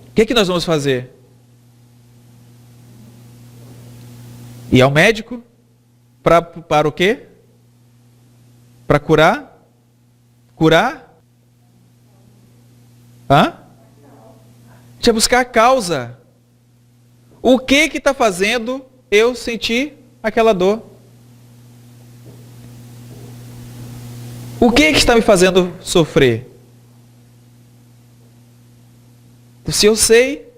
o que nós vamos fazer? Ir ao médico? Para o quê? Para curar? Curar? A gente vai buscar a causa. O que está fazendo eu sentir aquela dor? O que está me fazendo sofrer? Se eu sei,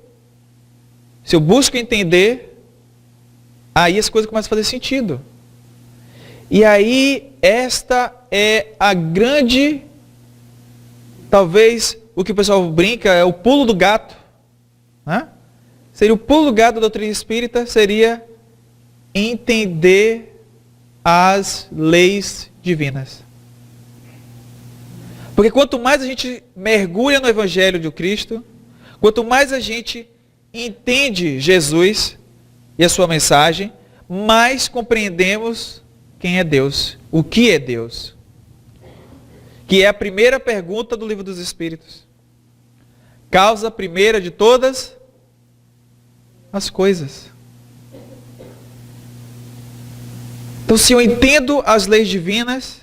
se eu busco entender, aí as coisas começam a fazer sentido. E aí, esta é a grande, talvez, o que o pessoal brinca, é o pulo do gato. Né? Seria o pulo do gato da doutrina espírita, seria entender as leis divinas. Porque quanto mais a gente mergulha no Evangelho de Cristo, quanto mais a gente entende Jesus e a sua mensagem, mais compreendemos quem é Deus, o que é Deus. Que é a primeira pergunta do Livro dos Espíritos. Causa primeira de todas as coisas. Então, se eu entendo as leis divinas,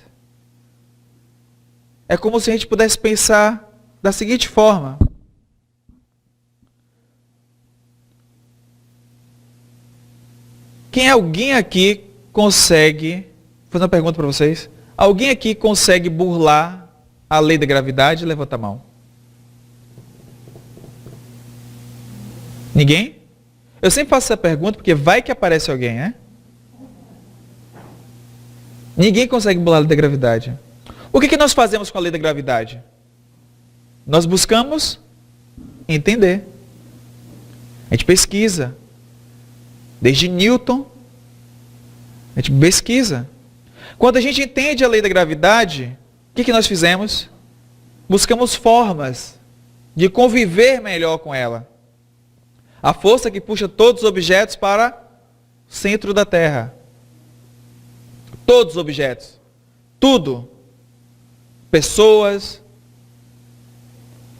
é como se a gente pudesse pensar da seguinte forma: quem alguém aqui consegue, vou fazer uma pergunta para vocês, alguém aqui consegue burlar a lei da gravidade? Levanta a mão. Ninguém? Eu sempre faço essa pergunta porque vai que aparece alguém, né? Ninguém consegue burlar a lei da gravidade. O que nós fazemos com a lei da gravidade? Nós buscamos entender. A gente pesquisa. Desde Newton, a gente pesquisa. Quando a gente entende a lei da gravidade, o que nós fizemos? Buscamos formas de conviver melhor com ela. A força que puxa todos os objetos para o centro da Terra. Todos os objetos. Tudo. Pessoas.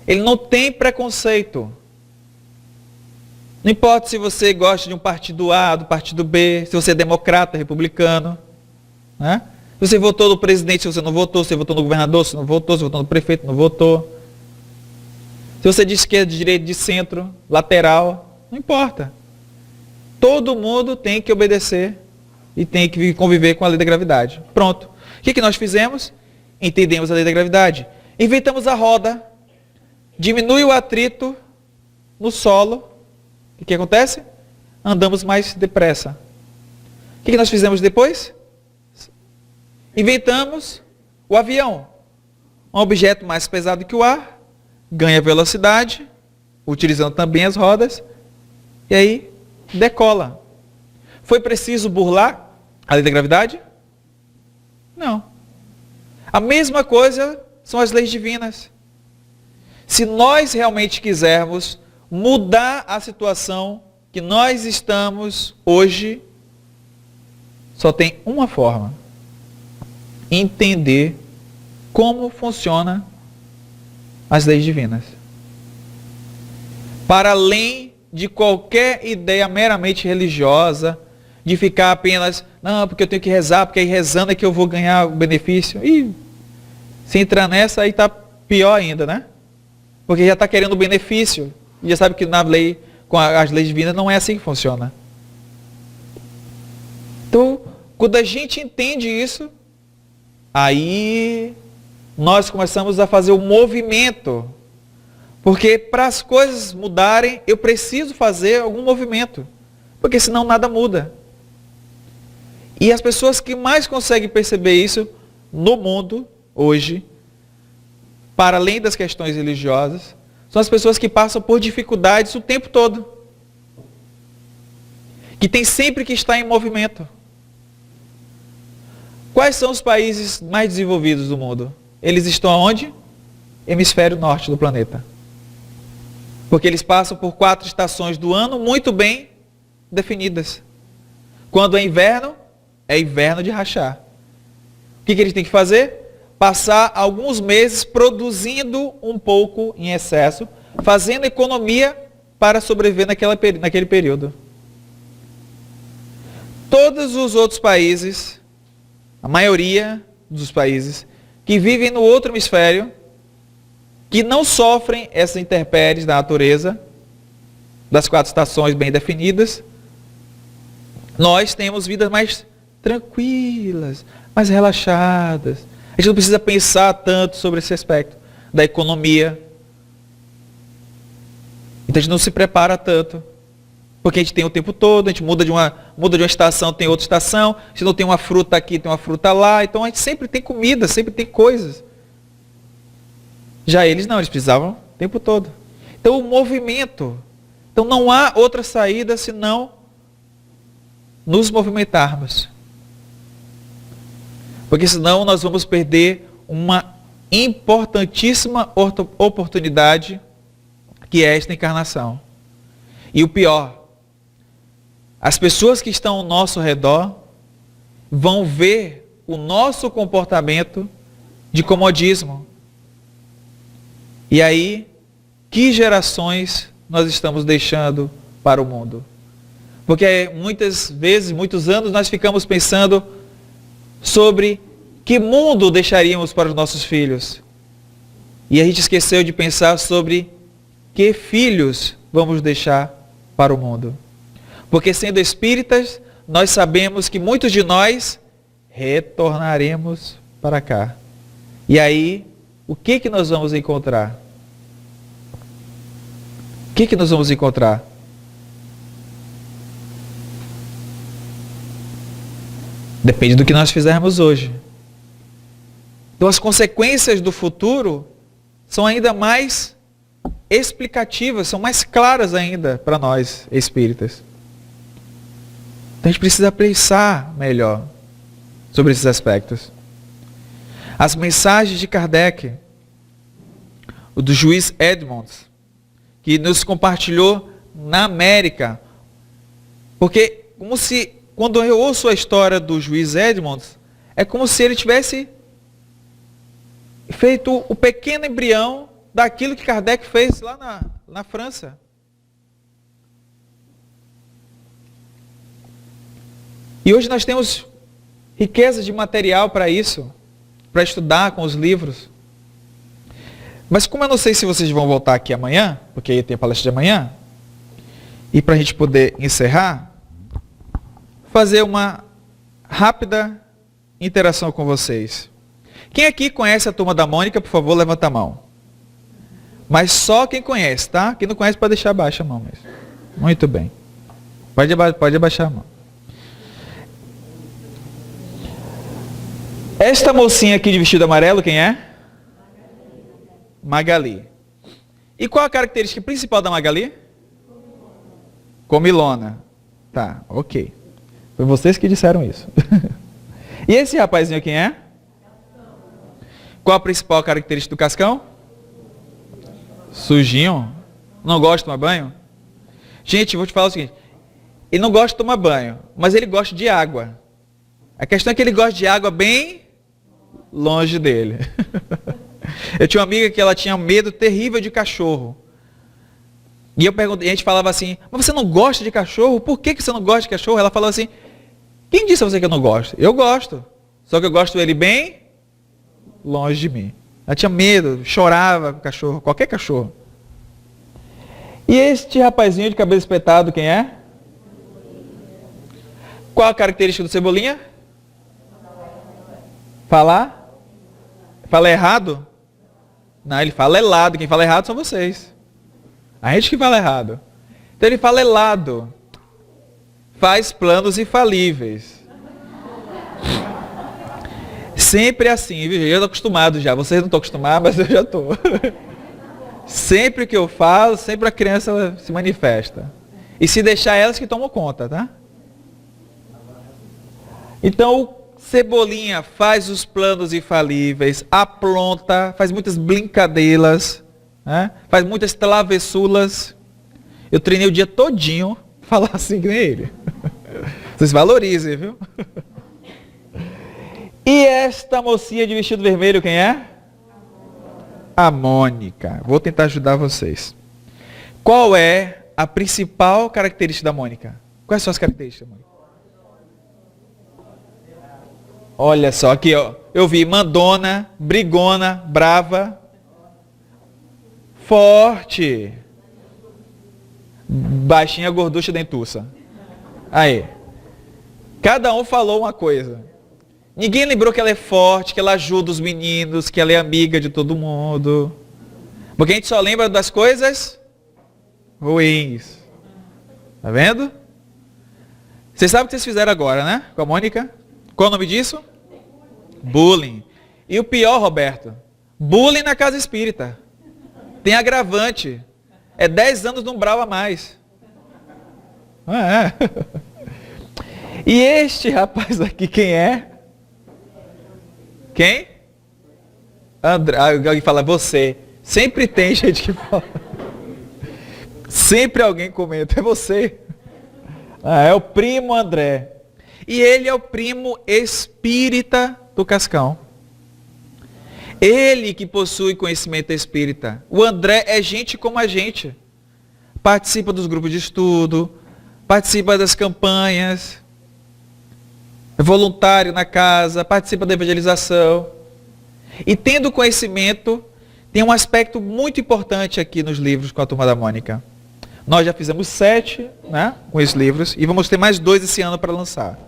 Ele não tem preconceito. Não importa se você gosta de um partido A, do partido B, se você é democrata, republicano. Né? Se você votou no presidente, se você não votou, se você votou no governador, se não votou, se votou no prefeito, não votou. Se você é de esquerda, de direita, de centro, lateral, não importa. Todo mundo tem que obedecer e tem que conviver com a lei da gravidade. Pronto. O que nós fizemos? Entendemos a lei da gravidade. Inventamos a roda, diminui o atrito no solo. O que acontece? Andamos mais depressa. O que nós fizemos depois? Inventamos o avião. um objeto mais pesado que o ar, ganha velocidade, utilizando também as rodas, e aí decola. Foi preciso burlar a lei da gravidade? Não. A mesma coisa são as leis divinas. Se nós realmente quisermos mudar a situação que nós estamos hoje, só tem uma forma: entender como funcionam as leis divinas. Para além de qualquer ideia meramente religiosa, de ficar apenas, não, porque eu tenho que rezar, porque aí rezando é que eu vou ganhar o benefício. E se entrar nessa, aí está pior ainda, né? Porque já está querendo o benefício. E já sabe que na lei, com as leis divinas, não é assim que funciona. Então, quando a gente entende isso, aí nós começamos a fazer o movimento. Porque para as coisas mudarem, eu preciso fazer algum movimento. Porque senão nada muda. E as pessoas que mais conseguem perceber isso no mundo, hoje, para além das questões religiosas, são as pessoas que passam por dificuldades o tempo todo. Que tem sempre que estar em movimento. Quais são os países mais desenvolvidos do mundo? Eles estão aonde? Hemisfério norte do planeta. Porque eles passam por 4 estações do ano muito bem definidas. Quando é inverno de rachar. O que eles têm que fazer? Passar alguns meses produzindo um pouco em excesso, fazendo economia para sobreviver naquele período. Todos os outros países, a maioria dos países, que vivem no outro hemisfério, que não sofrem essas intempéries da natureza, das 4 estações bem definidas, nós temos vidas mais tranquilas, mais relaxadas. A gente não precisa pensar tanto sobre esse aspecto da economia. Então a gente não se prepara tanto. Porque a gente tem o tempo todo, a gente muda de uma estação, tem outra estação. A gente não tem uma fruta aqui, tem uma fruta lá. Então a gente sempre tem comida, sempre tem coisas. Já eles não, eles precisavam o tempo todo. Então o movimento. Então não há outra saída senão nos movimentarmos. Porque senão nós vamos perder uma importantíssima oportunidade que é esta encarnação. E o pior, as pessoas que estão ao nosso redor vão ver o nosso comportamento de comodismo. E aí, que gerações nós estamos deixando para o mundo? Porque muitas vezes, muitos anos, nós ficamos pensando sobre que mundo deixaríamos para os nossos filhos. E a gente esqueceu de pensar sobre que filhos vamos deixar para o mundo. Porque sendo espíritas, nós sabemos que muitos de nós retornaremos para cá. E aí, o que nós vamos encontrar? O que nós vamos encontrar? Depende do que nós fizermos hoje. Então as consequências do futuro são ainda mais explicativas, são mais claras ainda para nós espíritas. Então a gente precisa pensar melhor sobre esses aspectos. As mensagens de Kardec, o do juiz Edmonds, que nos compartilhou na América, porque como se quando eu ouço a história do juiz Edmonds, é como se ele tivesse feito o pequeno embrião daquilo que Kardec fez lá na França. E hoje nós temos riqueza de material para isso, para estudar com os livros. Mas como eu não sei se vocês vão voltar aqui amanhã, porque aí tem a palestra de amanhã, e para a gente poder encerrar, fazer uma rápida interação com vocês. Quem aqui conhece a Turma da Mônica, por favor, levanta a mão. Mas só quem conhece, tá? Quem não conhece pode deixar abaixo a mão mesmo. Muito bem. Pode abaixar a mão. Esta mocinha aqui de vestido amarelo, quem é? Magali. E qual a característica principal da Magali? Comilona. Tá, ok. Foi vocês que disseram isso. E esse rapazinho quem é? Qual a principal característica do Cascão? Sujinho. Não gosta de tomar banho? Gente, vou te falar o seguinte. Ele não gosta de tomar banho, mas ele gosta de água. A questão é que ele gosta de água bem longe dele. Eu tinha uma amiga que ela tinha medo terrível de cachorro. E eu perguntei, a gente falava assim, mas você não gosta de cachorro? Por que você não gosta de cachorro? Ela falou assim, quem disse a você que eu não gosto? Eu gosto. Só que eu gosto dele bem longe de mim. Ela tinha medo, chorava com cachorro, qualquer cachorro. E este rapazinho de cabelo espetado, quem é? Qual a característica do Cebolinha? Falar? Fala errado? Não, ele fala elado. Quem fala errado são vocês. A gente que fala errado. Então ele fala elado. Faz planos infalíveis. Sempre assim, viu? Eu estou acostumado já. Vocês não estão acostumados, mas eu já estou. Sempre que eu falo, sempre a criança se manifesta. E se deixar elas que tomam conta, tá? Então, o Cebolinha faz os planos infalíveis, apronta, faz muitas brincadeiras, né? Faz muitas travessuras. Eu treinei o dia todinho falar assim que nem ele. Vocês valorizem, viu? E esta mocinha de vestido vermelho, quem é? A Mônica. Vou tentar ajudar vocês. Qual é a principal característica da Mônica? Quais são as características da Mônica? Olha só, aqui ó, eu vi mandona, brigona, brava, forte, baixinha, gorducha, dentuça. Aí, cada um falou uma coisa. Ninguém lembrou que ela é forte, que ela ajuda os meninos, que ela é amiga de todo mundo. Porque a gente só lembra das coisas ruins. Tá vendo? Vocês sabem o que vocês fizeram agora, né? Com a Mônica? Qual o nome disso? Bullying. E o pior, Roberto, bullying na casa espírita. Tem agravante. É 10 anos de umbral a mais. E este rapaz aqui, quem é? Quem? André. Alguém fala, você. Sempre tem gente que fala. Sempre alguém comenta, é você. É o primo André. E ele é o primo espírita do Cascão. Ele que possui conhecimento espírita. O André é gente como a gente. Participa dos grupos de estudo, participa das campanhas, é voluntário na casa, participa da evangelização. E tendo conhecimento, tem um aspecto muito importante aqui nos livros com a Turma da Mônica. Nós já fizemos 7, né, com esses livros, e vamos ter mais 2 esse ano para lançar.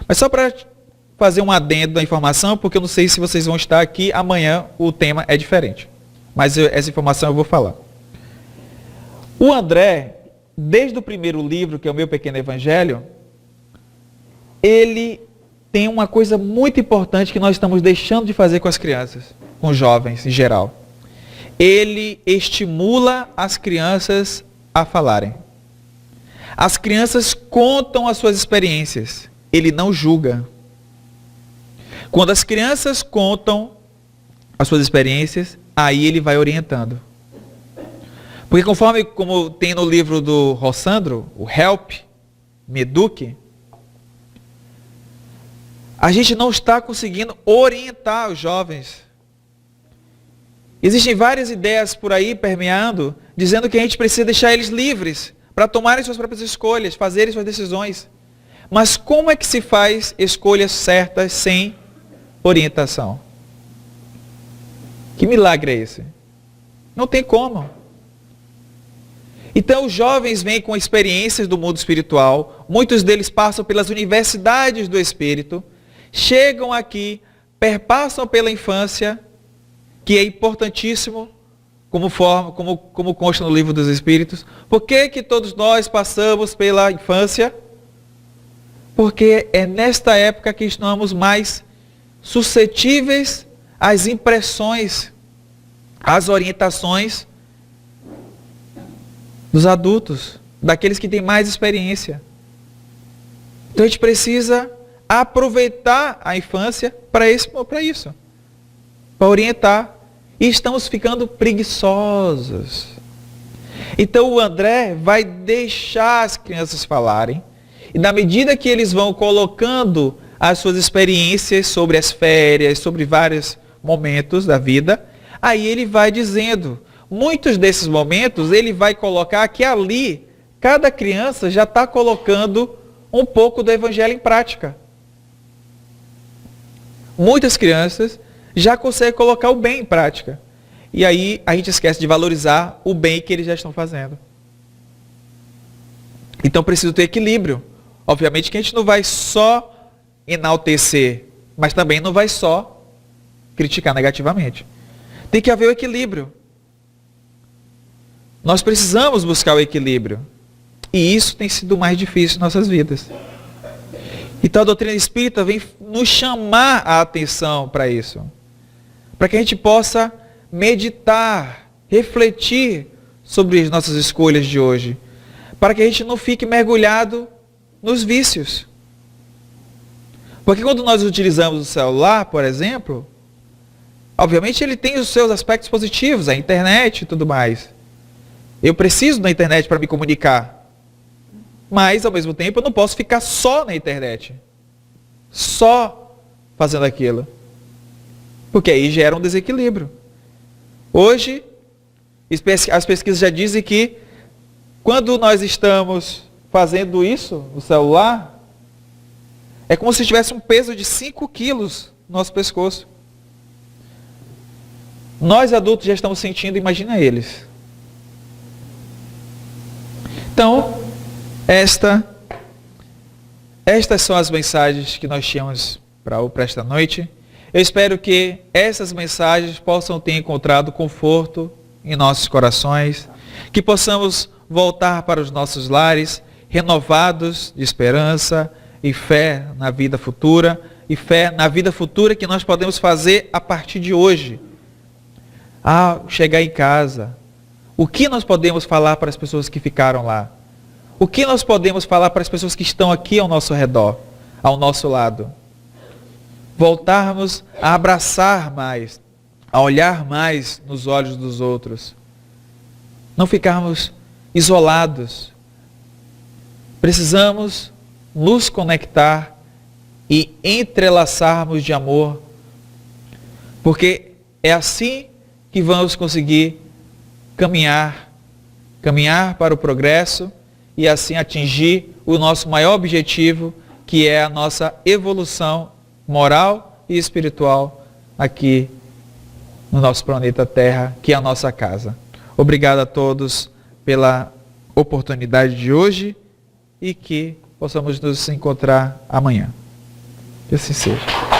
Mas só para fazer um adendo da informação, porque eu não sei se vocês vão estar aqui, amanhã o tema é diferente. Mas essa informação eu vou falar. O André, desde o primeiro livro, que é o Meu Pequeno Evangelho, ele tem uma coisa muito importante que nós estamos deixando de fazer com as crianças, com os jovens em geral. Ele estimula as crianças a falarem. As crianças contam as suas experiências. Ele não julga. Quando as crianças contam as suas experiências, aí ele vai orientando. Porque conforme como tem no livro do Rossandro, o Help, Me Eduque, a gente não está conseguindo orientar os jovens. Existem várias ideias por aí permeando, dizendo que a gente precisa deixar eles livres para tomarem suas próprias escolhas, fazerem suas decisões. Mas como é que se faz escolhas certas sem orientação? Que milagre é esse? Não tem como. Então os jovens vêm com experiências do mundo espiritual, muitos deles passam pelas universidades do Espírito, chegam aqui, perpassam pela infância, que é importantíssimo, como consta no livro dos Espíritos. Por que que todos nós passamos pela infância? Porque é nesta época que estamos mais suscetíveis às impressões as orientações dos adultos, daqueles que têm mais experiência. Então a gente precisa aproveitar a infância para isso, para orientar. E estamos ficando preguiçosos. Então o André vai deixar as crianças falarem, e na medida que eles vão colocando as suas experiências sobre as férias, sobre vários momentos da vida, aí ele vai dizendo, muitos desses momentos ele vai colocar que ali, cada criança já está colocando um pouco do evangelho em prática. Muitas crianças já conseguem colocar o bem em prática. E aí a gente esquece de valorizar o bem que eles já estão fazendo. Então precisa ter equilíbrio. Obviamente que a gente não vai só enaltecer, mas também não vai só criticar negativamente. Tem que haver o equilíbrio. Nós precisamos buscar o equilíbrio. E isso tem sido mais difícil em nossas vidas. Então a doutrina espírita vem nos chamar a atenção para isso. Para que a gente possa meditar, refletir sobre as nossas escolhas de hoje. Para que a gente não fique mergulhado nos vícios. Porque quando nós utilizamos o celular, por exemplo, obviamente ele tem os seus aspectos positivos, a internet e tudo mais. Eu preciso da internet para me comunicar. Mas, ao mesmo tempo, eu não posso ficar só na internet. Só fazendo aquilo. Porque aí gera um desequilíbrio. Hoje, as pesquisas já dizem que quando nós estamos fazendo isso no celular, é como se tivesse um peso de 5 quilos no nosso pescoço. Nós adultos já estamos sentindo, imagina eles. Então, estas são as mensagens que nós tínhamos para esta noite. Eu espero que essas mensagens possam ter encontrado conforto em nossos corações, que possamos voltar para os nossos lares renovados de esperança e fé na vida futura, e fé na vida futura que nós podemos fazer a partir de hoje. Ao chegar em casa, o que nós podemos falar para as pessoas que ficaram lá? O que nós podemos falar para as pessoas que estão aqui ao nosso redor, ao nosso lado? Voltarmos a abraçar mais, a olhar mais nos olhos dos outros. Não ficarmos isolados. Precisamos nos conectar e entrelaçarmos de amor, porque é assim que vamos conseguir caminhar para o progresso e assim atingir o nosso maior objetivo, que é a nossa evolução moral e espiritual aqui no nosso planeta Terra, que é a nossa casa. Obrigado a todos pela oportunidade de hoje e que possamos nos encontrar amanhã. Que assim seja.